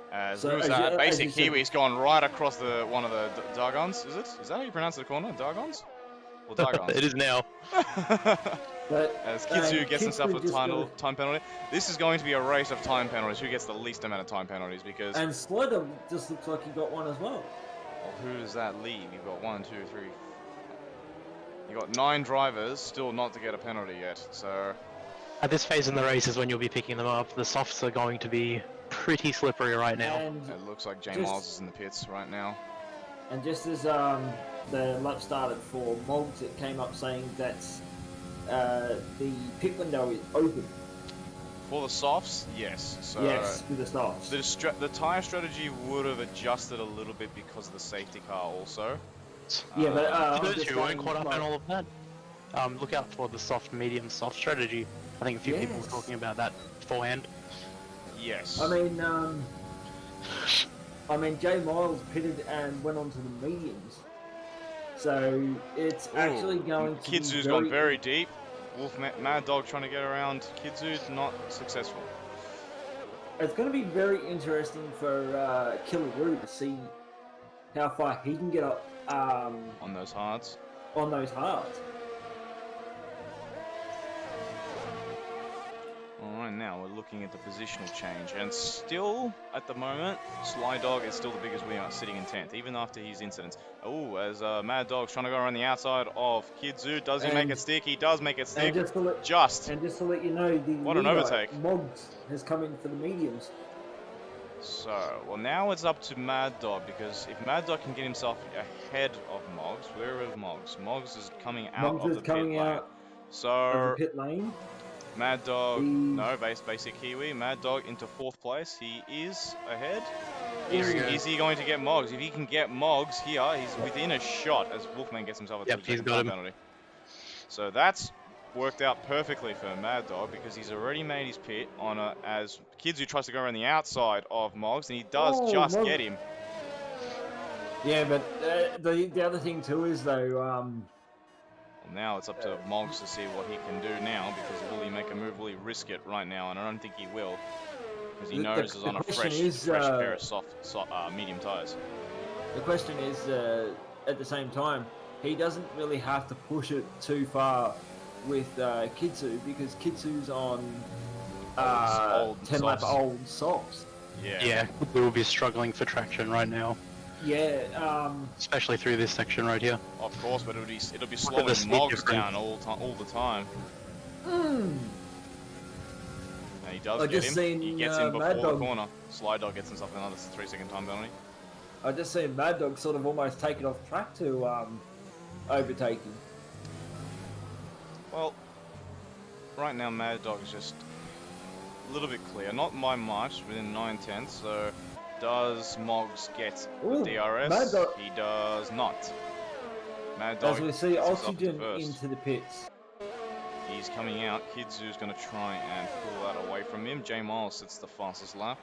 As Basic Kiwi's gone right across one of the Dargons, is it? Is that how you pronounce the corner? Dargons? Or Dargons? It is now. As Kidzu gets himself a time penalty. This is going to be a race of time penalties. Who gets the least amount of time penalties? Because... And Slider just looks like he got one as well. Well, who does that leave? You've got 1, 2, 3... You've got 9 drivers still not to get a penalty yet, so... At this phase in the race is when you'll be picking them up. The softs are going to be pretty slippery right now. And it looks like Jay Miles is in the pits right now. And just as the lap started for Moggs, it came up saying that the pit window is open. For the softs, yes. So yes, with the softs. The tyre strategy would have adjusted a little bit because of the safety car also. Yeah, but for those who weren't caught up in all of that, look out for the soft, medium, soft strategy. I think a few people were talking about that beforehand. Yes. I mean, Jay Miles pitted and went on to the mediums. So it's actually going to Kidzu's gone very deep. Mad Dog trying to get around Kidzu, not successful. It's going to be very interesting for Killaroo to see how far he can get up on those hards. On those hards. Alright, now we're looking at the positional change, and still, at the moment, Sly Dog is still the biggest winner, sitting in 10th, even after his incidents. Oh, as Mad Dog's trying to go around the outside of Kidzu, does he make it stick? He does make it stick, And just to let you know, what an overtake. Moggs has come in for the mediums. So, well now it's up to Mad Dog, because if Mad Dog can get himself ahead of Moggs, where is Moggs? Moggs is coming out of the pit lane. So, pit lane. Mad Dog, no, Basic Kiwi. Mad Dog into 4th place. He is ahead. Is he going to get Moggs? If he can get Moggs here, he's within a shot as Wolfman gets himself a 3-second time penalty. So that's worked out perfectly for Mad Dog because he's already made his pit on as Kidzu tries to go around the outside of Moggs, and he does get him. Yeah, but the other thing too is though. Now it's up to Moggs to see what he can do now, because will he make a move, will he risk it right now, and I don't think he will, because he knows he's on a fresh pair of soft medium tyres. The question is, at the same time, he doesn't really have to push it too far with Kidzu, because Kidzu's on 10-lap old softs. Yeah, we will be struggling for traction right now. Yeah, especially through this section right here. Of course, but it'll be slowing Moggs down all the time. And he does get him. He gets him before the corner. Sly Dog gets himself another 3-second time penalty. I just seen Mad Dog sort of almost take it off track to overtake him. Well, right now Mad Dog is just a little bit clear. Not by much, within 9/10, so... Does Moggs get the DRS? He does not. Mad Dog as we see Oxygen into the pits. He's coming out. Kidzu's going to try and pull that away from him. J Miles sits the fastest lap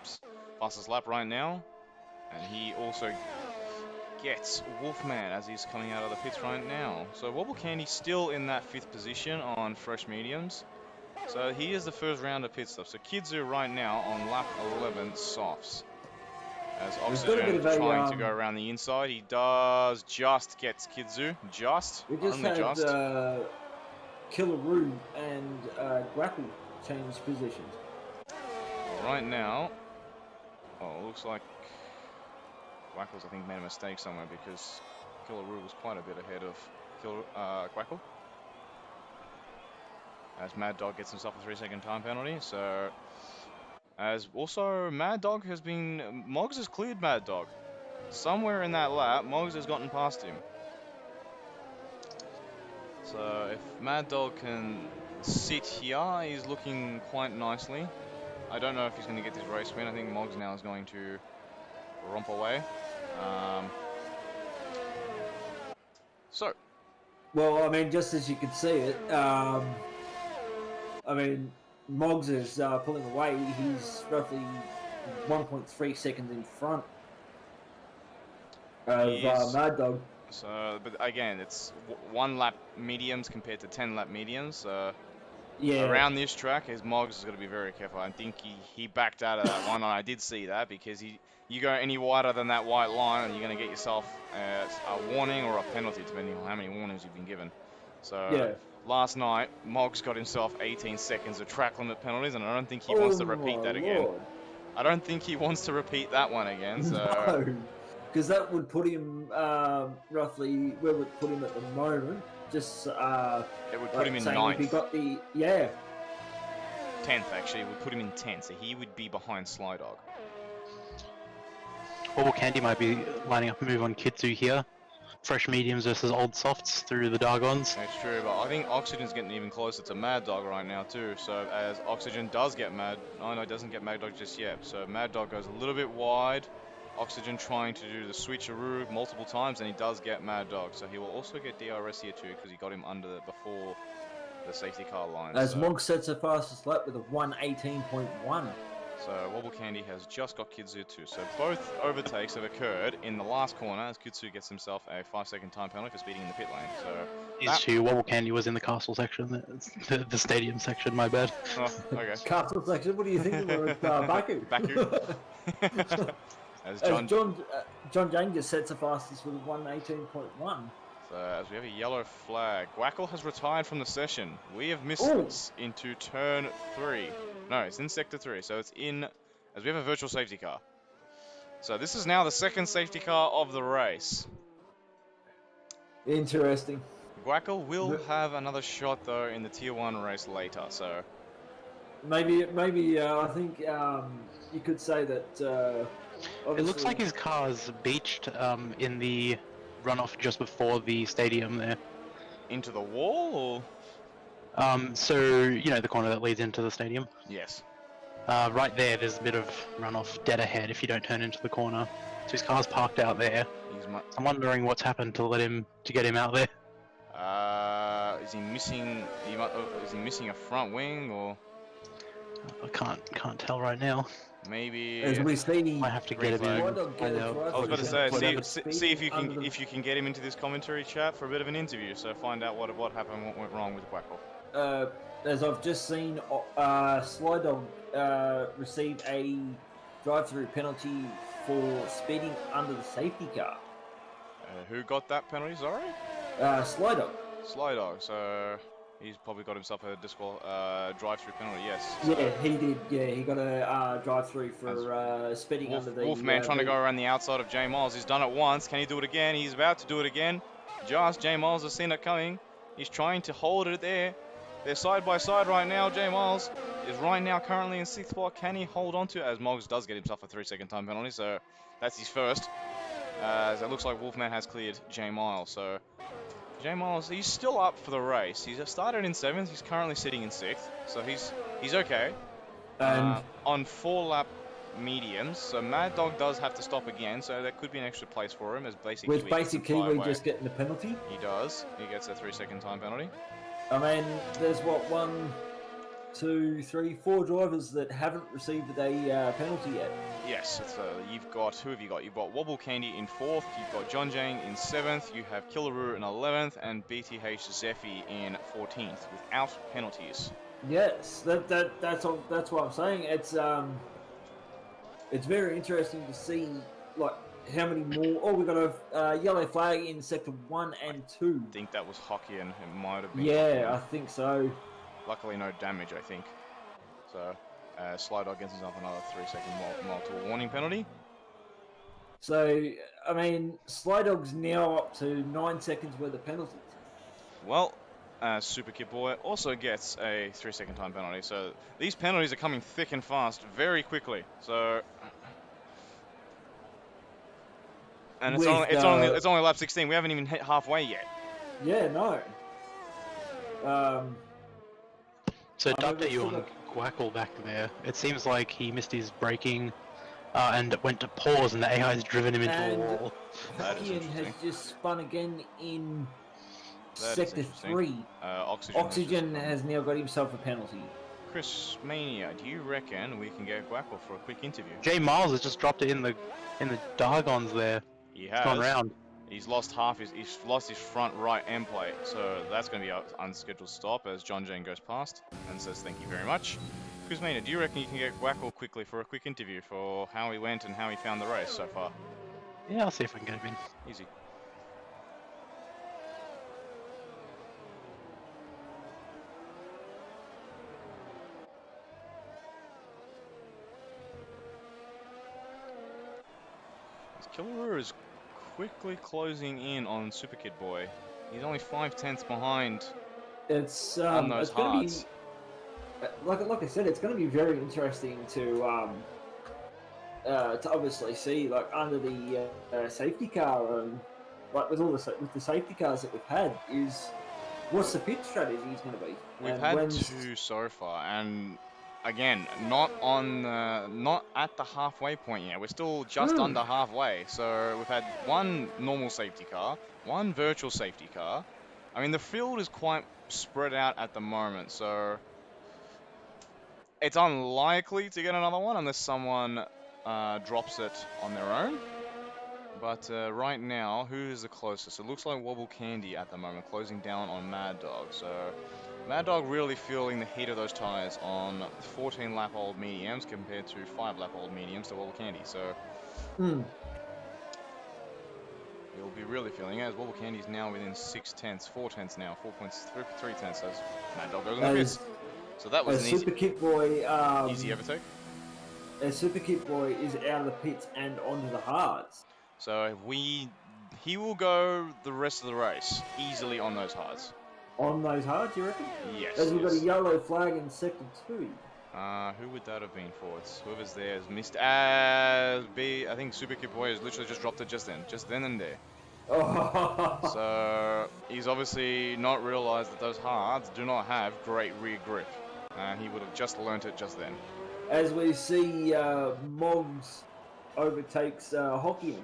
right now. And he also gets Wolfman as he's coming out of the pits right now. So Wobble Candy still in that 5th position on fresh mediums. So he is the first round of pit stop. So Kidzu right now on lap 11 softs. As There's got a bit Oxygen of a, trying to go around the inside. He does just gets Kidzu. Just. We just Only had just. Killaroo and Grapple change positions. Right now. Oh, it looks like Wackles, I think, made a mistake somewhere because Killaroo was quite a bit ahead of Quackle. As Mad Dog gets himself a 3-second time penalty. So, as also Mad Dog has been, Moggs has cleared Mad Dog. Somewhere in that lap, Moggs has gotten past him. So, if Mad Dog can sit here, he's looking quite nicely. I don't know if he's going to get this race win. I think Moggs now is going to romp away. Well, I mean, just as you can see it, I mean, Moggs is pulling away. He's roughly 1.3 seconds in front of Mad Dog. So, but again, it's 1 lap mediums compared to 10 lap mediums. Yeah. Around this track, his Moggs is going to be very careful. I think he backed out of that one, and I did see that because you go any wider than that white line, and you're going to get yourself a warning or a penalty, depending on how many warnings you've been given. So Yeah. last night, Moggs got himself 18 seconds of track limit penalties, and I don't think he wants to repeat that again. Lord. I don't think he wants to repeat that one again. So. No, because that would put him roughly where would put him at the moment. Just it would put him in saying 9th. if he got the 10th actually, it would put him in 10th, so he would be behind Sly Dog. Or Candy might be lining up a move on Kitsu here. Fresh mediums versus old softs through the Dargons. That's true, but I think Oxygen's getting even closer to Mad Dog right now too. So as Oxygen does get Mad, oh no, it doesn't get Mad Dog just yet. So Mad Dog goes a little bit wide. Oxygen trying to do the switcheroo multiple times, and he does get Mad Dog. So he will also get DRS here too, because he got him under before the safety car line. as Monk sets the fastest lap with a 1:18.1. So Wobble Candy has just got Kidzu too. So both overtakes have occurred in the last corner as Kidzu gets himself a 5-second time penalty for speeding in the pit lane. So These two, Wobble Candy was in the castle section, the stadium section, my bad. oh, okay. Castle section. What do you think of Baku? Baku. As John Jane just sets the fastest with a 1:18.1. So as we have a yellow flag, Wackle has retired from the session. We have missed this into turn 3. No, it's in sector 3, so it's in as we have a virtual safety car. So this is now the second safety car of the race. Interesting. Wackle will have another shot though in the tier 1 race later. So maybe I think you could say that. It looks like his car's beached in the runoff just before the stadium there. into the wall, So, you know, the corner that leads into the stadium? or yes. Right there, there's a bit of runoff dead ahead if you don't turn into the corner. So his car's parked out there. I'm wondering what's happened to get him out there. Is he missing? Is he missing a front wing, or I can't tell right now. maybe? As we see, Might have to get him in. I was going to say, see if you can get him into this commentary chat for a bit of an interview. So find out what happened, what went wrong with Wackle. As I've just seen, Sly Dog receive a drive-through penalty for speeding under the safety car. Who got that penalty? Sorry. Sly Dog. Sly Dog. So he's probably got himself a drive-through penalty. Yes. So Yeah, he did. Yeah, he got a drive-through for speeding under the. Wolfman trying to go around the outside of J Miles. He's done it once. Can he do it again? He's about to do it again. Just J Miles has seen it coming. He's trying to hold it there. They're side by side right now. J Miles is right now currently in 6th spot. Can he hold on to it? As Moggs does get himself a 3-second time penalty, so that's his first. As it looks like Wolfman has cleared J Miles. So J Miles, he's still up for the race. He's started in 7th. He's currently sitting in 6th, so he's okay. And on 4-lap mediums, so Mad Dog does have to stop again, so there could be an extra place for him as Basic with Kiwi Basic Kiwi just getting the penalty. He does. He gets a 3-second time penalty. I mean, there's 2, 3, 4 drivers that haven't received a penalty yet. Yes, it's, you've got, who have you got? You've got Wobble Candy in 4th, you've got John Jang in 7th, you have Killaroo in 11th, and BTH Zephy in 14th, without penalties. Yes, that's what I'm saying. It's very interesting to see like how many more. Oh, we got a yellow flag in sector 1 and 2. I think that was Hokkien, it might have been Yeah, Hokkien. I think so. Luckily no damage, I think. So, Slydog gets himself another 3-second multiple warning penalty. So, I mean, Slydog's now up to 9 seconds worth of penalties. Well, Super Kid Boy also gets a 3-second time penalty. So these penalties are coming thick and fast very quickly. So, and it's only lap 16. We haven't even hit halfway yet. Yeah, no. So to update you on Gwackle back there, it seems like he missed his braking and went to pause, and the AI has driven him into a wall. Hokkien has just spun again in That is sector interesting. 3. Oxygen has now got himself a penalty. Chris Mania, do you reckon we can get Gwackle for a quick interview? Jay Miles has just dropped it in the Dargons there. He It's gone has. round. He's lost he's lost his front right end plate, so that's going to be an unscheduled stop as John Jane goes past and says thank you very much. Chris Mania, do you reckon you can get Gwackle quickly for a quick interview for how he went and how he found the race so far? Yeah, I'll see if I can get him in. Easy. Killaroo is quickly closing in on Super Kid Boy. He's only 5/10 behind It's on those it's gonna hards. be like I said, it's going to be very interesting to obviously see like under the safety car and like with the safety cars that we've had is what's the pit strategy is going to be. We've And had when's- 2 so far, and again, not at the halfway point yet. We're still just under halfway. So we've had 1 normal safety car, 1 virtual safety car. I mean, the field is quite spread out at the moment, so it's unlikely to get another one unless someone drops it on their own. But right now, who is the closest? It looks like Wobble Candy at the moment, closing down on Mad Dog. So Mad Dog really feeling the heat of those tyres on 14-lap-old mediums compared to 5-lap-old mediums to Wobble Candy. So he'll be really feeling it, as Wobble Candy is now within 4 tenths now, 4.3 tenths as Mad Dog goes in the pits. So that was an Super Kit Boy easy overtake. As Super Kit Boy is out of the pits and onto the hards. So he will go the rest of the race easily on those hards. On those hards, you reckon? Yes. As we've got a yes. yellow flag in sector 2. Who would that have been for? Whoever's there has missed. I think Super Kid Boy has literally just dropped it just then and there. Oh. So he's obviously not realised that those hards do not have great rear grip. He would have just learnt it just then. As we see Moggs overtakes Hokkien.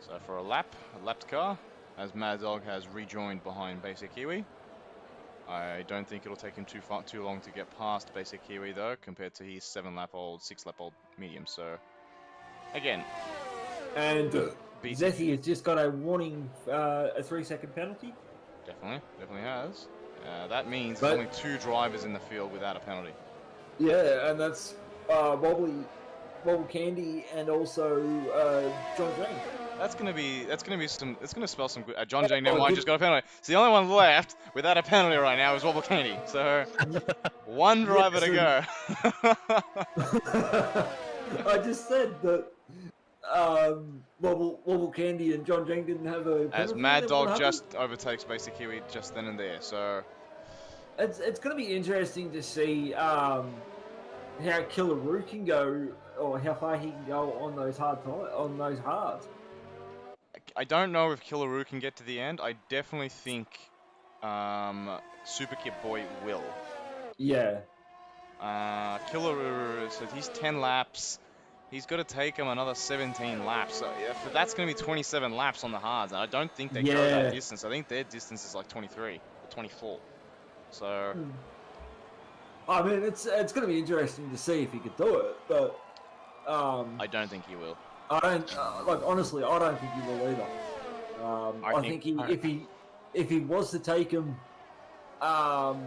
So for a lapped car, as Mad Dog has rejoined behind Basic Kiwi. I don't think it'll take him too long to get past Basic Kiwi though, compared to his 7-lap-old, 6-lap-old medium. So again, And Zessie has just got a warning, a 3-second penalty. Definitely has. That means there's only 2 drivers in the field without a penalty. Yeah, and that's Wobble Candy and also John Jane. It's gonna spell some good. John Jane never mind, just got a penalty. So the only one left without a penalty right now is Wobble Candy. So 1 driver to go. I just said that Wobble Candy and John Jane didn't have a penalty. As Mad Dog just overtakes Basic Kiwi just then and there. So it's going to be interesting to see how Killaroo can go, or how far he can go on those hards. I don't know if Killaroo can get to the end. I definitely think Super Kid Boy will. Yeah. Killaroo, so he's 10 laps. He's got to take him another 17 laps. So that's going to be 27 laps on the hards. And I don't think they go that distance. I think their distance is like 23 or 24. So I mean, it's going to be interesting to see if he could do it, but I don't think he will. I don't like honestly. I don't think he will either. I think if he was to take him, obviously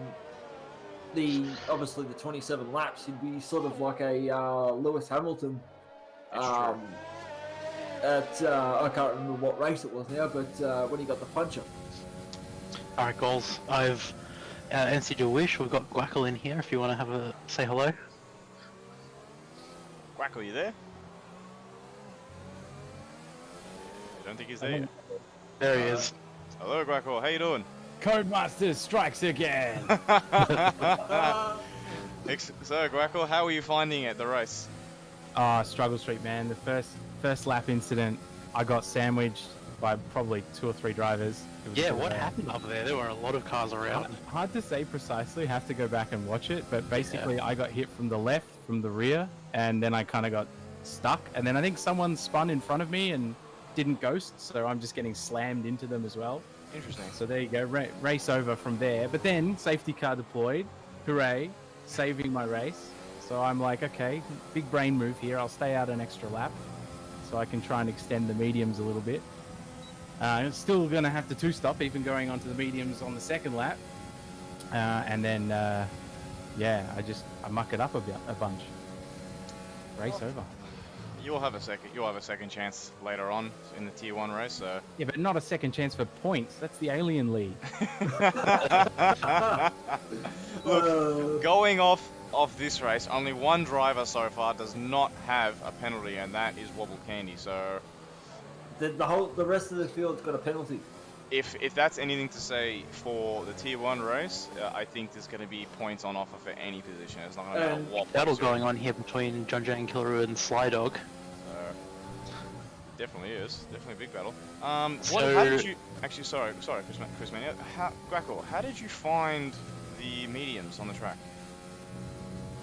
the 27 laps, he'd be sort of like a Lewis Hamilton. It's true. I can't remember what race it was now, but when he got the puncher. Alright, goals. I've answered your wish. We've got Guackle in here if you want to have a say hello. Quackle, you there? I don't think he's there yet. There he is. Hello, Quackle. How you doing? Codemaster strikes again. So, Guackle, how are you finding it, the race? Struggle Street, man. The first lap incident, I got sandwiched by probably 2 or 3 drivers. Yeah, what happened up there? There were a lot of cars around. Hard to say precisely. Have to go back and watch it. But basically, I got hit from the left, from the rear, and then I kind of got stuck. And then I think someone spun in front of me and didn't ghost, so I'm just getting slammed into them as well. Interesting. So there you go, race over from there. But then safety car deployed, hooray, saving my race. So I'm like, okay, big brain move here. I'll stay out an extra lap so I can try and extend the mediums a little bit. It's still going to have to 2-stop, even going onto the mediums on the second lap. And then, I muck it up a bunch. Race over. You'll have a second chance later on in the Tier 1 race, so... Yeah, but not a second chance for points. That's the Alien League. Look, going off this race, only one driver so far does not have a penalty, and that is Wobble Candy, so... The rest of the field's got a penalty. If that's anything to say for the Tier 1 race, I think there's going to be points on offer for any position. It's not going to matter what Battle position. going on here between John Jane Killaroo and Sly Dog. Definitely is. Definitely a big battle. So- how did you... Actually, sorry, Chris Mania. Guackle, how did you find the mediums on the track?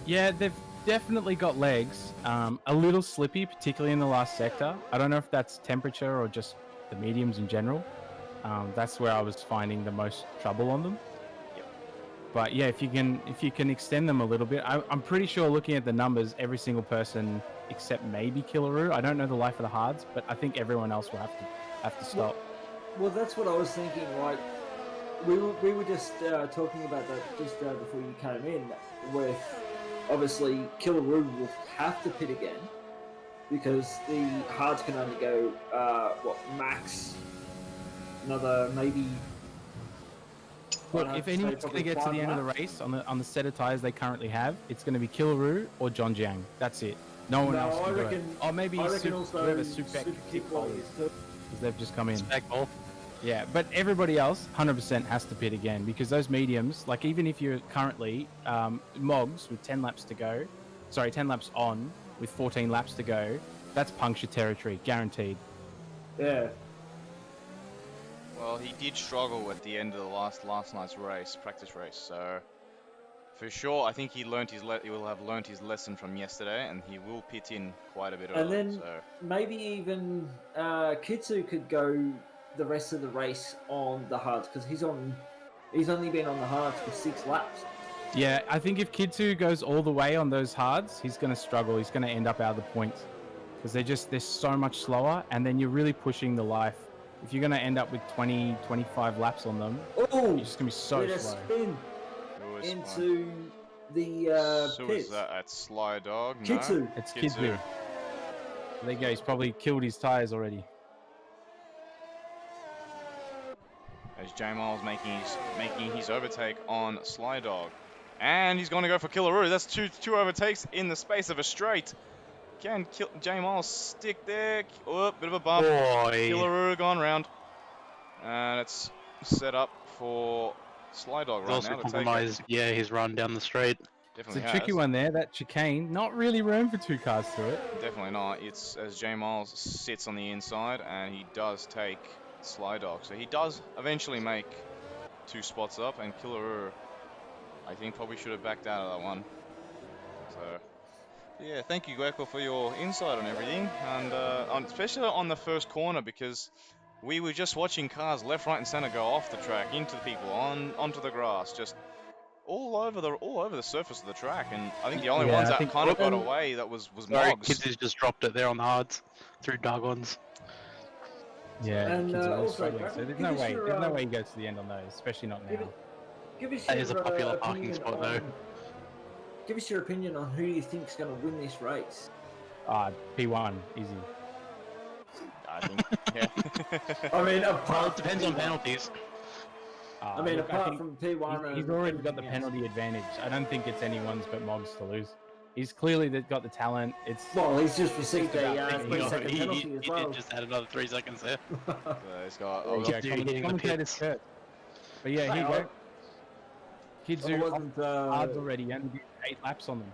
Yeah, they've definitely got legs. A little slippy, particularly in the last sector. I don't know if that's temperature or just the mediums in general. That's where I was finding the most trouble on them. Yep. But yeah, if you can extend them a little bit, I'm pretty sure looking at the numbers, every single person except maybe Killaroo. I don't know the life of the hards, but I think everyone else will have to stop. Well, that's what I was thinking. Like, we were just talking about that just before you came in. With obviously Killaroo will have to pit again because the hards can only go max another maybe. Look, if anyone's going to get to the end of the race on the set of tires they currently have, it's going to be Killaroo or John Jiang. That's it. No one else can do it. Or maybe whoever Supek is because they've just come in. Spec-ball. Yeah, but everybody else 100% has to pit again because those mediums, like even if you're currently Mogs with 10 laps on with 14 laps to go, that's puncture territory, guaranteed. Yeah. Well, he did struggle at the end of the last night's practice race. So for sure, I think he will have learnt his lesson from yesterday, and he will pit in quite a bit early. And then so. maybe even Kitsu could go the rest of the race on the hards because he's only been on the hards for 6 laps. Yeah, I think if Kitsu goes all the way on those hards, he's going to struggle. He's going to end up out of the points because they're so much slower, and then you're really pushing the life. If you're going to end up with 20, 25 laps on them, you're just going to be so slow. Spin into the So pits. is that at Sly Dog? No? Kitsu. It's Kitsu. There you go. He's probably killed his tires already. As J Miles making his overtake on Sly Dog, and he's going to go for Killaroo. That's two overtakes in the space of a straight. Can J Miles stick there? Oh, bit of a bump. Killaroo gone round, and it's set up for Sly Dog right now. Compromised, his run down the straight. Definitely It's a tricky one there. That chicane, not really room for 2 cars through it. Definitely not. It's as J Miles sits on the inside, and he does take Sly Dog. So he does eventually make 2 spots up, and Killaroo, I think, probably should have backed out of that one. So, yeah, thank you, Guekel, for your insight on everything, and especially on the first corner, because we were just watching cars left, right, and center go off the track, into the people, onto the grass, just all over the surface of the track, and I think the only Yeah, ones I that think- kind of got away that was Sorry, Moggs. kids has just dropped it there on the hards through dug ones. Yeah, And, kids are really also, struggling. Bracken, So there's give no us way. your, There's no way he goes to the end on those, especially not Give, now. it, give us That your is a popular parking opinion spot, on, though. Give us your opinion on who you think's going to win this race. P1, easy. I think, yeah. I mean, Well, apart it depends on from P1. penalties. I mean, Look, apart think from P1, he's and already got the everything else. penalty advantage. I don't think it's anyone's but Moggs to lose. He's clearly got the talent. It's Well, he's just received about a thinking, 3-second penalty he as well. did just add another 3 seconds there. So he's got. There you go, Dude, hitting the commentator's pits. curse. But yeah, here you go. Kids I who wasn't, hards already only did 8 laps on them.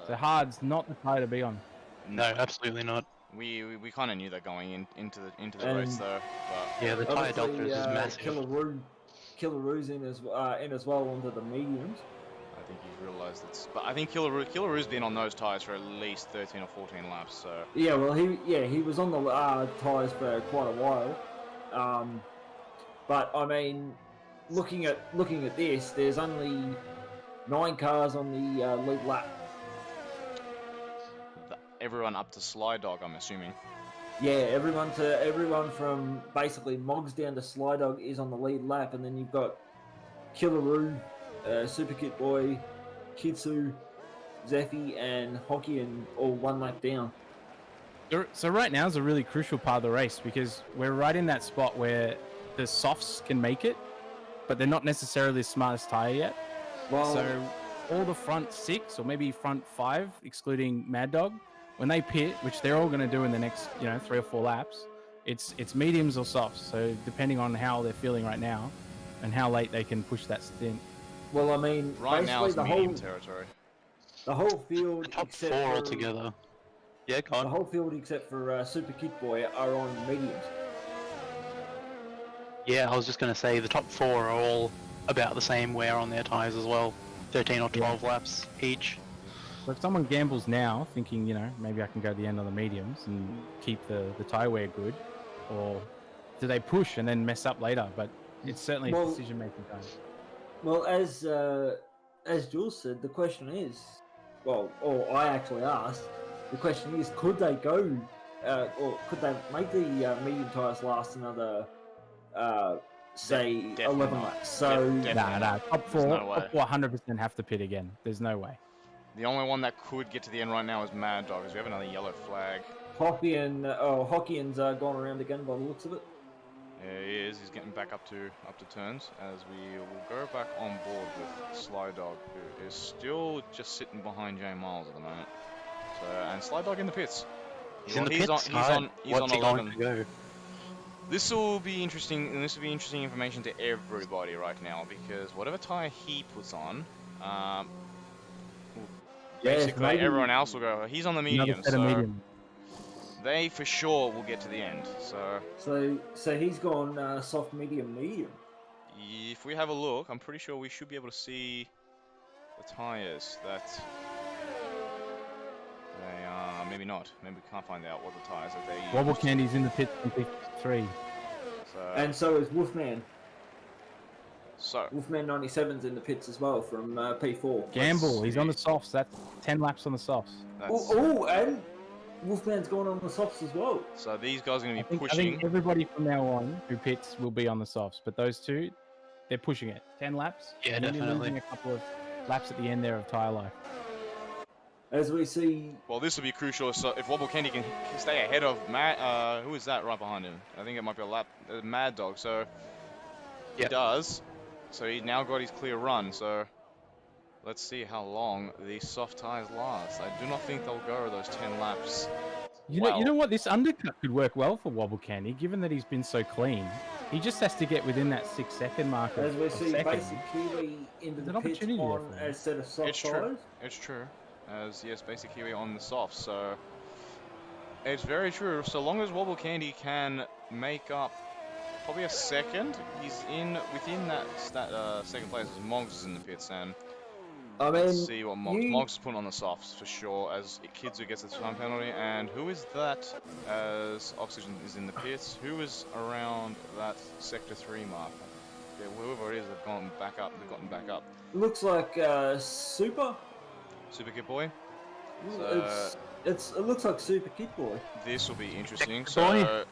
So hard's not the tire to be on. No, absolutely not. We kind of knew that going into the race And- though, but Yeah, the tire delta is just massive. Killaroo's in as well onto the mediums. I think he realised it's. But I think Killaroo's been on those tyres for at least 13 or 14 laps, so. Yeah, well, he was on the tyres for quite a while. But I mean, looking at this, there's only 9 cars on the lead lap. Everyone up to Sly Dog, I'm assuming. Yeah, everyone from basically Moggs down to Sly Dog is on the lead lap, and then you've got Killaroo, Super Kit Boy, Kitsu, Zeffy, and Hockey, and all 1 lap down. So right now is a really crucial part of the race because we're right in that spot where the softs can make it, but they're not necessarily the smartest tire yet. Well, So all the front 6 or maybe front 5, excluding Mad Dog, when they pit, which they're all going to do in the next 3 or 4 laps, it's mediums or softs. So depending on how they're feeling right now and how late they can push that stint. well, I mean, Right now it's basically medium territory. the whole field The top except 4 for, altogether. Yeah, go The on. whole field except for Super Kit Boy are on mediums. Yeah, I was just going to say the top 4 are all about the same wear on their tyres as well. 13 or 12 laps each. So if someone gambles now, thinking, maybe I can go to the end on the mediums and keep the tire wear good, or do they push and then mess up later? But it's certainly a Well- decision-making time. Well, as Jules said, the question is, or I actually asked, the question is, could they go, or could they make the medium tyres last another, say, Definitely 11 not. laps? So, Definitely Nah, not. top There's 4, no way. top 4 100% have to pit again. There's no way. The only one that could get to the end right now is Mad Dog, because we have another yellow flag. Hockey's gone around again by the looks of it. Yeah, he is. He's getting back up to turns as we will go back on board with Sly Dog, who is still just sitting behind Jay Miles at the moment. So and Sly Dog in the pits. He's in the He's pits. on What's he 11. going to go? This will be interesting, and this will be interesting information to everybody right now because whatever tire he puts on, basically maybe- everyone else will go. He's on the medium, Another set so of medium. they for sure will get to the end. So So he's gone soft, medium. if we have a look, I'm pretty sure we should be able to see the tires that they are. Maybe not. Maybe we can't find out what the tires that they use. Wobble Candy's in the pit on P3. And so is Wolfman. So Wolfman 97's in the pits as well from P4. Gamble, he's on the see. softs. That's 10 laps on the softs. that's, Oh, and Wolfman's gone on the softs as well. so these guys are going I to be think, I pushing. think everybody from now on who pits will be on the softs, but those two, they're pushing it. 10 laps. Yeah, and then you're definitely. losing a couple of laps at the end there of tire life. As we see, Well, this will be crucial. So if Wobble Candy can stay ahead of Mad, who is that right behind him? I think it might be a Mad Dog. So he Yep. does. So he's now got his clear run. So let's see how long these soft tires last. I do not think they'll go those 10 laps. You Wow. know what? This undercut could work well for Wobble Candy, given that he's been so clean. He just has to get within that 6-second mark as we of see second. Basic Kiwi into There's the an pits opportunity there on for him. a set of soft It's true. tires. It's true. As yes, Basic Kiwi on the soft. So it's very true. So long as Wobble Candy can make up probably a second, he's within that second place. As Moggs is in the pits, and I mean, let's see what Moggs. you- Moggs is putting on the softs for sure. As Kidzu gets the time penalty, and who is that? As Oxygen is in the pits. Who is around that sector 3 marker? Yeah, whoever it is, they've gone back up. They've gotten back up. It looks like Super. Super Kid Boy. It looks like Super Kid Boy. This will be interesting. Boy. So right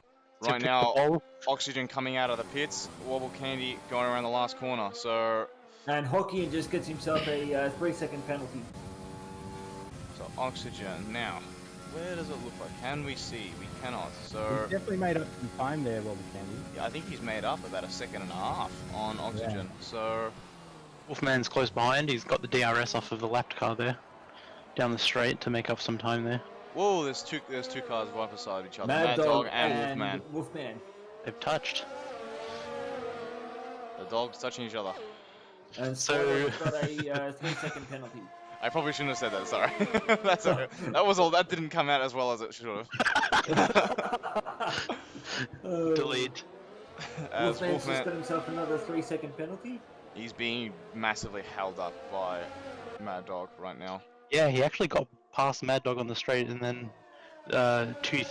Super now, Bowl. Oxygen coming out of the pits. Wobble Candy going around the last corner. So And Hockey just gets himself a 3-second penalty. Oxygen now. Where does it look like? Can we see? We cannot. So He's definitely made up some time there, Wobble Candy. yeah, I think he's made up about 1.5 seconds on Oxygen. So Wolfman's close behind. He's got the DRS off of the lapped car there, down the straight to make up some time there. whoa, there's two cars right beside each other. Mad Dog and Wolfman. Wolfman. They've touched. The dogs touching each other. And So- Spider's got a 3-second penalty. I probably shouldn't have said that. Sorry. That's okay. That was all. That didn't come out as well as it should have. Delete. As Wolfman's just got Wolfman, himself another 3-second penalty. he's being massively held up by Mad Dog right now. Yeah, he actually got past Mad Dog on the straight, and then 1, 2,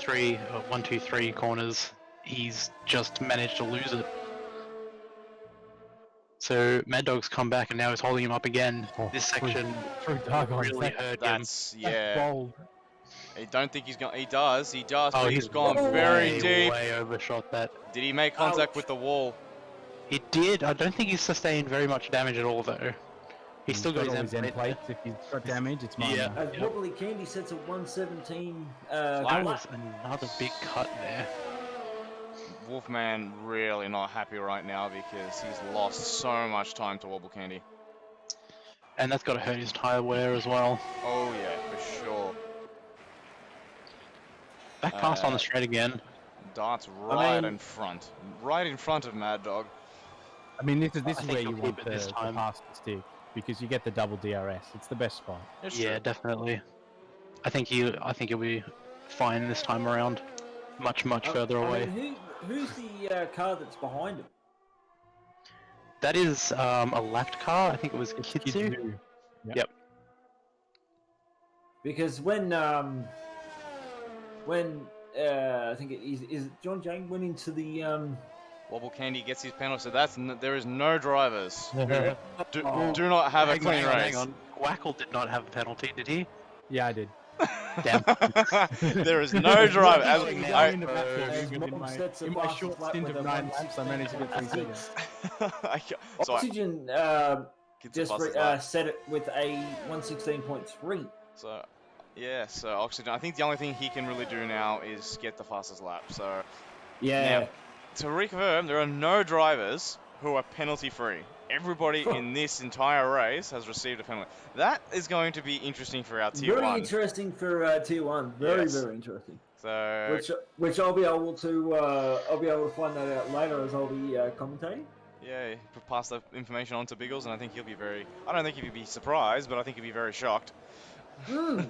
3 corners, he's just managed to lose it. So Mad Dog's come back, and now he's holding him up again. This section Through Dark Eyes, really that- hurt him. That's that's yeah. bold. I don't think he's gone. He does. Oh, But he's gone way, very deep. Way overshot that. Did he make contact Ouch. with the wall? He did. I don't think he's sustained very much damage at all, though. He's still got all his end plate. plates. If he's got damage, it's mine. Yeah. now. As Wobbly Candy sets a 117. That was another big cut there. Wolfman really not happy right now because he's lost so much time to Wobble Candy. And that's got to hurt his tire wear as well. Oh yeah, for sure. Back past on the straight again. Dart's mean- in front. Right in front of Mad Dog. I mean, this is I think where he'll you keep want it the this time. pass to stick because you get the double DRS. It's the best spot. It's Yeah, true. definitely. I think he'll be fine this time around. Much further away. I mean, who's the car that's behind him? That is a lapped car. I think it was It's Kitsu. new. Yep. Because when I think is John Jane went into the Wobble Candy gets his penalty, so there is no drivers who do Oh. not have a clean race. Hang on. Wackle did not have a penalty, did he? Yeah, I did. Damn. There is no driver. As In my short stint of 9 laps, I managed to get 3 seconds. So Oxygen gets the just fastest lap. set it with a 116.3. So yeah, so Oxygen. I think the only thing he can really do now is get the fastest lap. So Yeah. Now, to reconfirm, there are no drivers who are penalty free. Everybody in this entire race has received a penalty. That is going to be interesting for our tier Very 1. interesting for tier 1. Very Yes. very interesting. So Which I'll be able to find that out later as I'll be commentating. yeah, pass the information on to Biggles, and I think he'll be very. I don't think he'd be surprised, but I think he'd be very shocked. I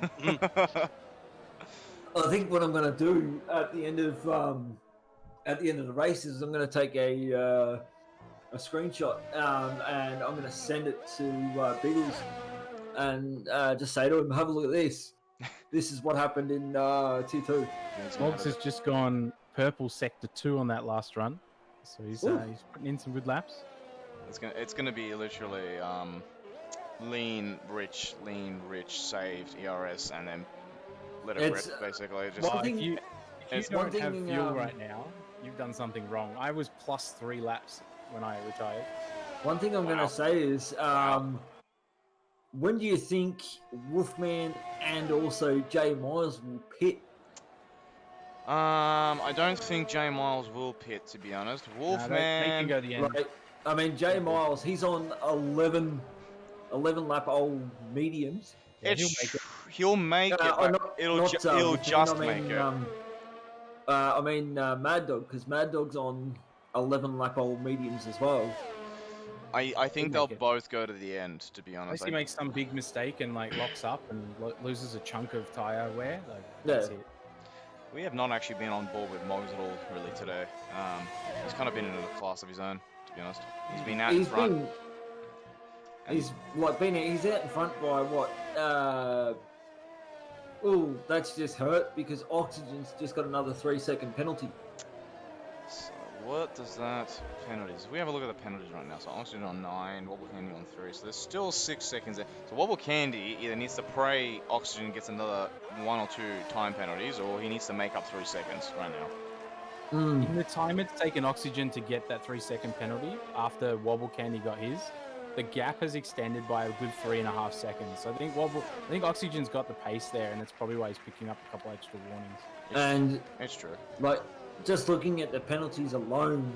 think what I'm going to do at the end of the race is I'm going to take a screenshot and I'm going to send it to Biggles and just say to him, have a look at this. This is what happened in tier 2. Smogs has just gone purple sector 2 on that last run, so he's Ooh. putting in some good laps. It's gonna be literally lean, rich, saved, ERS, and then let it It's, rip, basically. Just one Well, thing- if you it's don't one have thing, fuel right now, you've done something wrong. I was plus 3 laps when I retired. One thing I'm going Wow. to say is, when do you think Wolfman and also Jay Miles will pit? I don't think Jay Miles will pit, to be honest. They Wolfman. can go the end. Right? I mean, Jay Miles, he's on 11 lap old mediums. Yeah, He'll make it. But he'll just make it. I mean, Mad Dog, because Mad Dog's on 11 lap old mediums as well. I think He'll they'll make it. both go to the end, to be Unless honest. he makes some big mistake and like locks up and loses a chunk of tire wear, like that's Yeah. it. We have not actually been on board with Moggs at all, really, today. He's kind of been in a class of his own, to be honest. He's been out in He's front. been, he's out in front by what? Oh, that's just hurt because Oxygen's just got another 3-second penalty. So what what does that penalties? We have a look at the penalties right now. So Oxygen on 9, Wobble Candy on 3. So there's still 6 seconds there. So Wobble Candy either needs to pray Oxygen gets another 1 or 2 time penalties, or he needs to make up 3 seconds right now. In the time it's taken Oxygen to get that 3-second penalty after Wobble Candy got his, the gap has extended by a good 3.5 seconds. So I think Oxygen's got the pace there, and that's probably why he's picking up a couple extra warnings. And It's true. like just looking at the penalties alone,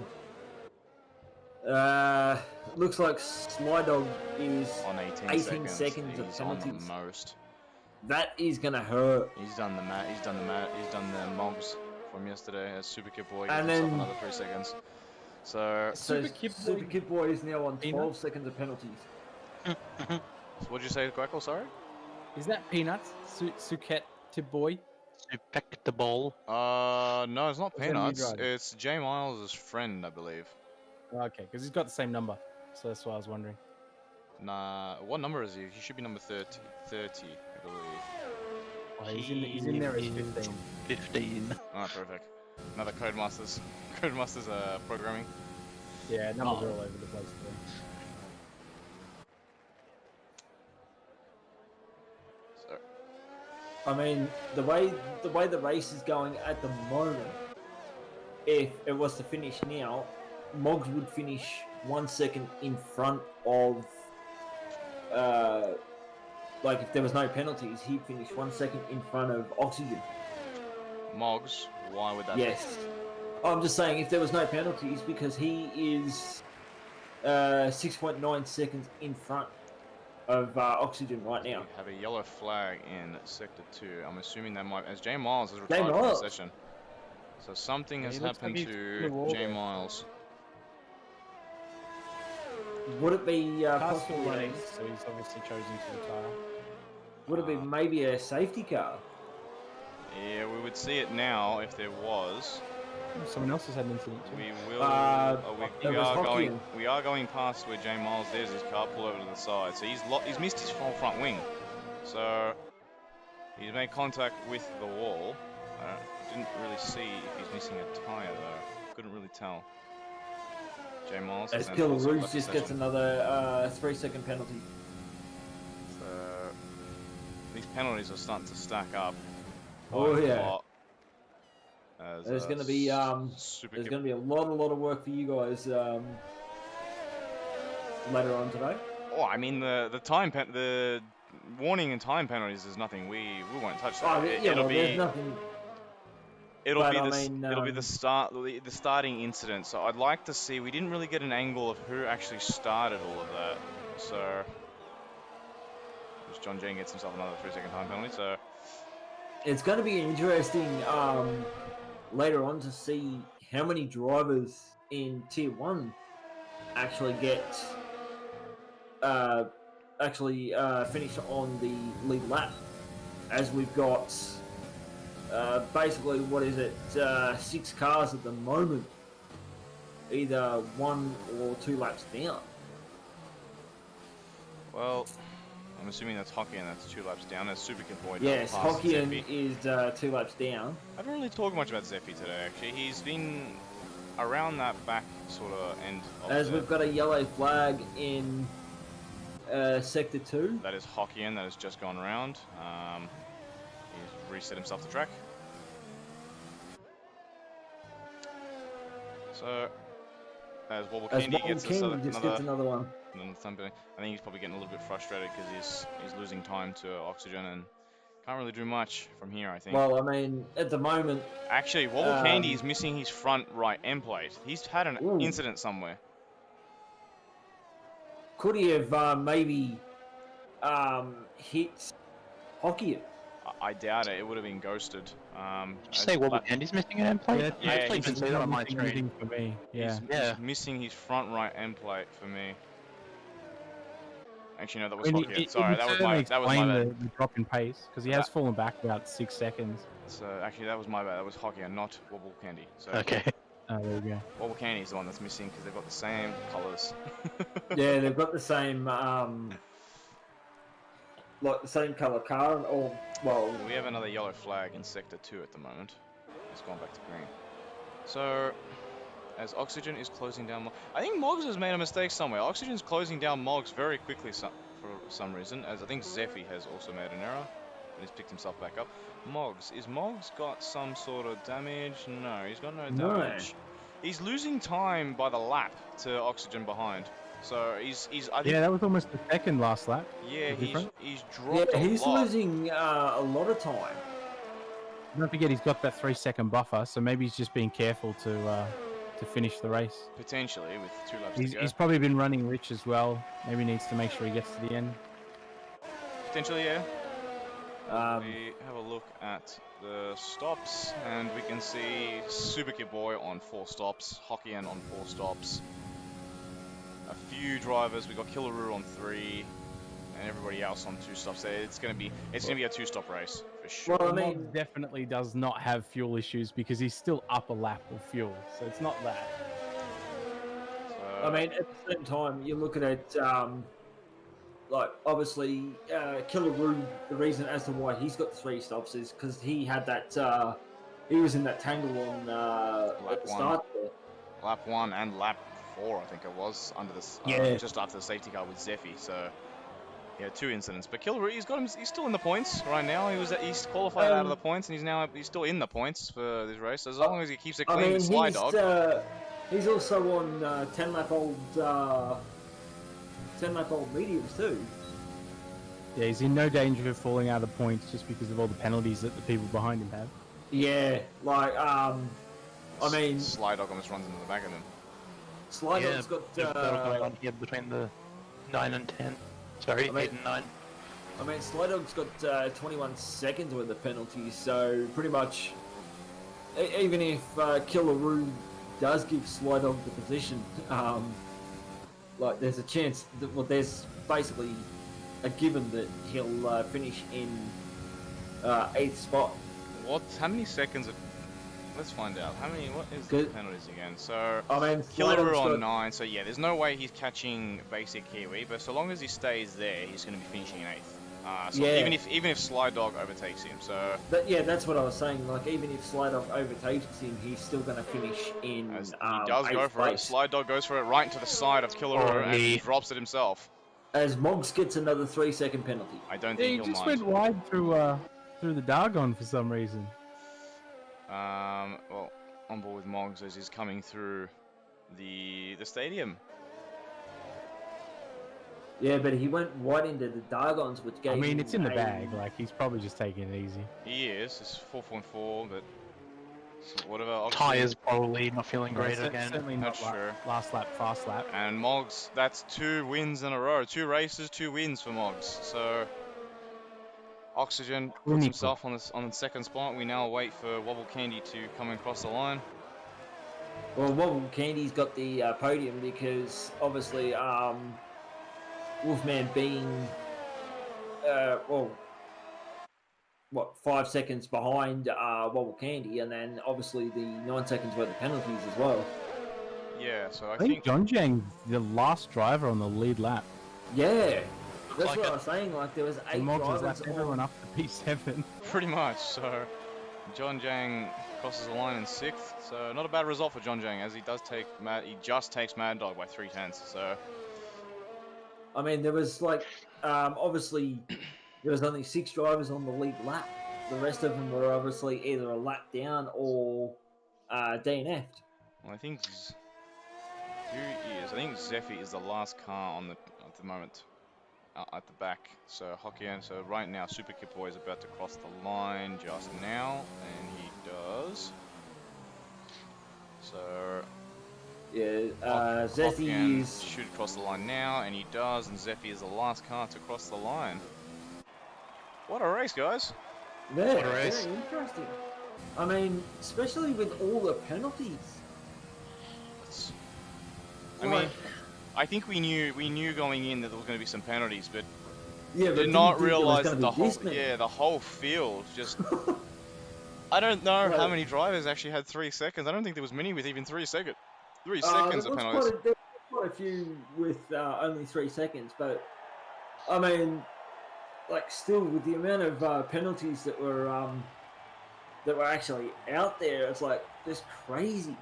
looks like Slydog is On 18, 18 seconds of he's on the penalties. most. That is gonna hurt. He's done the he's done the mobs from yesterday as Super Kid Boy And gets himself then- another 3 seconds. So So Super Kid Boy is now on Peanut? 12 seconds of penalties. what'd you say, Quackle? Sorry? Is that Peanuts? Suket to boy? Respectable. No, it's not What's that new Peanuts. driver? It's J Miles' friend, I believe. Okay, because he's got the same number. So that's why I was wondering. Nah, what number is he? He should be number 30, I believe. Oh, he's in there as 15. 15. Ah, perfect. Another Codemasters. Codemasters programming. Yeah, numbers Oh. are all over the place today. So, I mean, the way the race is going at the moment, if it was to finish now, Moggs would finish 1 second in front of, like if there was no penalties, he'd finish 1 second in front of Oxygen. Moggs, why would that be? Yes. I'm just saying if there was no penalties because he is 6.9 seconds in front of Oxygen right now. We have a yellow flag in Sector 2. I'm assuming that might, as J Miles has J retired from the Miles. session. So something Yeah, has he looks happened like he's in to the wall J there. Miles. Would it be Car's still possibly? running, so he's obviously chosen to retire. Would it be maybe a safety car? Yeah, we would see it now if there was. Oh, someone else has had an incident too. We will. It was Hockey. We are going past where J Miles. There's his car pull over to the side. So he's missed his whole front wing. So he's made contact with the wall. I didn't really see if he's missing a tire though. Couldn't really tell. J Miles. As has Killer also Rouge left the just gets session. another 3-second penalty. So these penalties are starting to stack up. Oh, quite a yeah. lot. As, There's going to be Super there's Kid- going to be a lot of work for you guys later on today. Oh, I mean the warning and time penalties is nothing. We won't touch that. Oh, yeah, well, there's nothing. It'll but be I the mean, it'll be the starting incident. So I'd like to see. We didn't really get an angle of who actually started all of that. So John Jane gets himself another 3-second time penalty. So It's going to be interesting later on to see how many drivers in Tier 1 actually get finish on the lead lap, as we've got basically, what is it, 6 cars at the moment, either 1 or 2 laps down. well, I'm assuming that's Hockey and that's 2 laps down. That's Super Kid Boy. Yes, double past Hokkien Zeppi. is 2 laps down. I haven't really talked much about Zeppi today. Actually, he's been around that back sort of end. Of As we've got a yellow flag in Sector 2. That is Hokkien that has just gone around. He's reset himself the track. So, as Wobble As Candy Wobble gets Candy just gets another, another one. I think he's probably getting a little bit frustrated because he's losing time to Oxygen and can't really do much from here, I think. Well, I mean, at the moment, Actually, Wobble Candy is missing his front right end plate. He's had an Ooh. incident somewhere. could he have maybe hit Hockey? I doubt it. It would have been ghosted. Did you as- say Wobble but Candy's missing an end plate? Yeah, I actually he's can see that on my screen. Anything for me. Yeah. Yeah. He's missing his front right end plate for me. Actually, no, that was I mean, Hockey. Sorry, would that was certainly my explain bad. the drop in pace because he has fallen back about 6 seconds. So actually, that was my bad. That was Hockey and not Wobble Candy. So Okay. Oh, there you go. Wobble Candy is the one that's missing because they've got the same colours. Yeah, they've got the same, like the same color car, or well, We have another yellow flag in Sector 2 at the moment. It's gone back to green. So as Oxygen is closing down. I think Moggs has made a mistake somewhere. Oxygen's closing down Moggs very quickly for some reason, as I think Zeffy has also made an error, but he's picked himself back up. Is Moggs got some sort of damage? No, he's got no damage. He's losing time by the lap to Oxygen behind. So he's I think, Yeah, that was almost the second last lap. yeah, the difference. he's dropped a he's lot. losing a lot of time. Don't forget he's got that 3-second buffer, so maybe he's just being careful to finish the race. Potentially with 2 laps to go. He's probably been running rich as well. Maybe needs to make sure he gets to the end. Potentially, yeah. Um, We have a look at the stops, and we can see Super Kid Boy on 4 stops, Hokkien on 4 stops. A few drivers, we got Killaroo on 3, and everybody else on 2 stops. So it's gonna be a 2-stop race for sure. Well, I Mods mean, definitely does not have fuel issues because he's still up a lap of fuel, so it's not that. So, I mean, at the same time, you look at it, like, obviously, Killaroo, the reason as to why he's got 3 stops is because he had that, he was in that tangle on, at the start there. lap 1 and lap 4, I think it was, under this, Yeah. just after the safety car with Zeffy. So yeah, 2 incidents. But Killaroo, he's still in the points right now. He's qualified out of the points, and he's still in the points for this race. As long as he keeps it clean, with Sly Dog. He's also on 10-lap-old mediums too. Yeah, he's in no danger of falling out of points just because of all the penalties that the people behind him have. Yeah, like, I mean, Sly Dog almost runs into the back of him. Slider's got. There's a battle going on here between the 9 and 10. Sorry, I mean- 8 and 9. I mean, Slydog's got 21 seconds worth of penalties, so pretty much, even if Killaroo does give Slydog the position, like there's a chance that, well, there's basically a given that he'll finish in 8th spot. How many seconds? Let's find out. What is the Good. penalties again? So I mean, Killaroo Slydog's on got- 9. So yeah, there's no way he's catching basic Kiwi, but so long as he stays there, he's going to be finishing in 8th. So Yeah. even if Sly Dog overtakes him, so Yeah, that's what I was saying. Like, even if Slydog overtakes him, he's still going to finish in. as he does go 8th for it, place. Sly Dog goes for it right into the side of Killaroo, and he he- drops it himself. As Moggs gets another 3-second penalty. I don't Yeah, think he he'll just mind. went wide through the Dargon for some reason. Well, on board with Moggs as he's coming through the stadium. Yeah, but he went right into the Dargons, which gave I mean, him it's in the a- bag. Like, he's probably just taking it easy. He is. It's 4.4, but whatever. Oxygen. Tyres probably not feeling great Yeah, again. Certainly Not not sure. last lap, fast lap. And Moggs, that's 2 wins in a row. 2 races, 2 wins for Moggs. So Oxygen puts Clinical. himself on the second spot. We now wait for Wobble Candy to come across the line. Well, Wobble Candy's got the podium because obviously Wolfman being 5 seconds behind Wobble Candy, and then obviously the 9 seconds worth of penalties as well. Yeah, so I I think think John Jang's the last driver on the lead lap. Yeah, that's like what it. I was saying. Like, there was 8 And Moggs has drivers lapped everyone up to P7. pretty much. So John Jang crosses the line in 6th. So not a bad result for John Jang, as he just takes Mad Dog by 3/10. So I mean, there was like, obviously, there was only 6 drivers on the lead lap. The rest of them were obviously either a lap down or DNF'd. well, I think I think Zeffy is the last car at the moment at the back. So Hokkien. So right now, Super Kid Boy is about to cross the line just now, and he does. So Yeah, Hokkien Zeffy is. should cross the line now, and he does. And Zeffy is the last car to cross the line. What a race, guys! Yeah, What a race. very interesting. I mean, especially with all the penalties. I mean, I think we knew going in that there was going to be some penalties, but yeah, but did not didn't think there was realize gonna that be the whole field just. I don't know how Well- many drivers actually had 3 seconds. I don't think there was many with even 3 seconds. 3 There seconds of was penalties. there was quite a few with only 3 seconds, but I mean, like, still with the amount of penalties that were actually out there, it's like just crazy.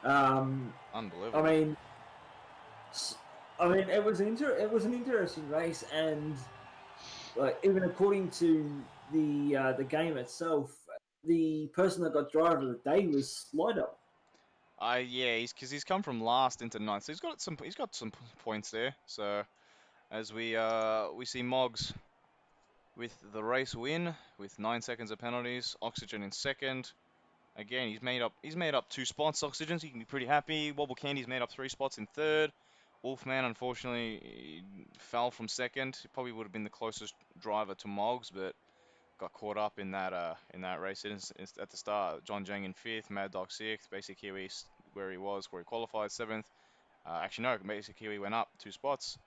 Unbelievable. I mean, it was an interesting race, and like even according to the game itself, the person that got driver of the day was Slider. Yeah, he's come from last into ninth, so he's got some points there. So as we see Moggs with the race win with 9 seconds of penalties, Oxygen in second. Again, he's made up 2 spots. Oxygen, so you can be pretty happy. Wobble Candy's made up 3 spots in third. Wolfman, unfortunately, he fell from second. He probably would have been the closest driver to Moggs, but got caught up in that race at the start. John Jang in 5th, Mad Dog 6th, Basic Kiwi where he qualified 7th. Actually, no, Basic Kiwi went up 2 spots.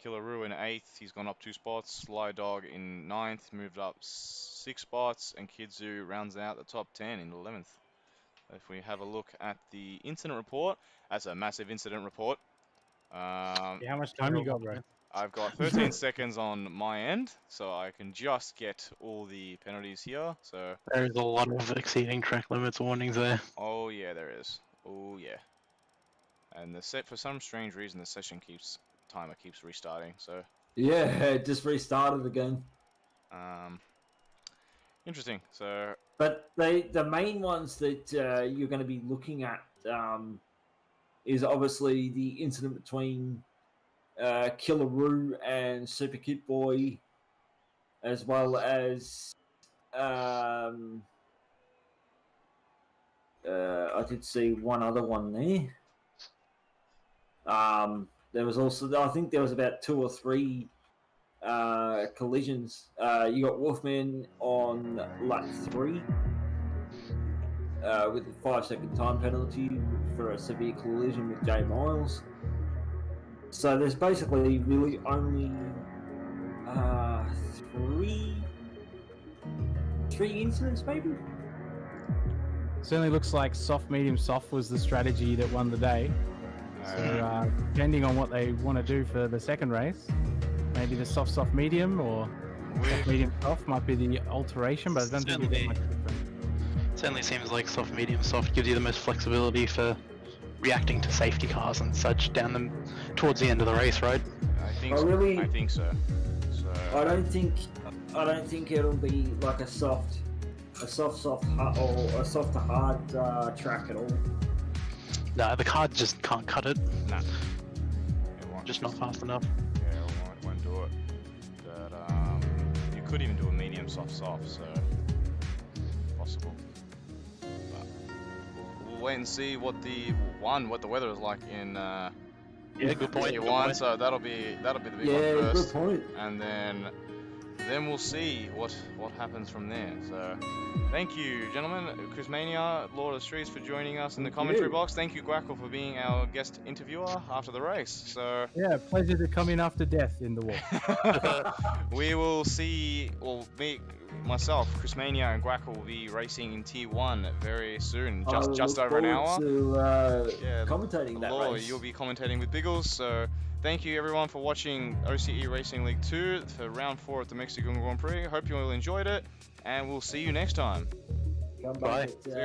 Killer Roo in 8th, he's gone up 2 spots. Sly Dog in 9th, moved up 6 spots. And Kidzu rounds out the top 10 in 11th. If we have a look at the incident report, that's a massive incident report. Yeah, how much time you got, bro? I've got 13 seconds on my end, so I can just get all the penalties here. So There's a lot of exceeding track limits warnings there. oh yeah, there is. Oh yeah. And for some strange reason the timer keeps restarting. So Yeah, it just restarted again. Interesting. So But the main ones that you're going to be looking at is obviously the incident between Killer Roo and Super Kid Boy, as well as I did see one other one there. There was also, I think there was about 2 or 3 collisions. You got Wolfman on lap 3 with a 5-second time penalty for a severe collision with Jay Miles. So there's basically really only 3 incidents, maybe. Certainly looks like soft, medium, soft was the strategy that won the day. So depending on what they want to do for the second race, maybe the soft, soft, medium, or soft, medium, soft might be the alteration, but I don't think it's much different. Certainly seems like soft, medium, soft gives you the most flexibility for reacting to safety cars and such towards the end of the race, right? I think so. I don't think it'll be like a soft or a soft to hard track at all. No, the car just can't cut it. Nah. Just not fast enough. Yeah, it won't do it. But you could even do a medium soft, so possible. But we'll wait and see what the weather is like in Yeah, good point. year Good one. point. So that'll be the big one Yeah, first. good point. And then we'll see what happens from there. So thank you, gentlemen. Chris Mania, Lord of the Streets, for joining us in the commentary box. Thank you, Guackle, for being our guest interviewer after the race. So Yeah, pleasure to come in after death in the war. we will see. Well, myself, Chris Mania, and Guackle will be racing in Tier 1 very soon, just over an hour. To, commentating that Law, race. you'll be commentating with Biggles. So thank you everyone for watching OCE Racing League 2 for round 4 at the Mexican Grand Prix. Hope you all enjoyed it, and we'll see you next time. Come back Bye. at,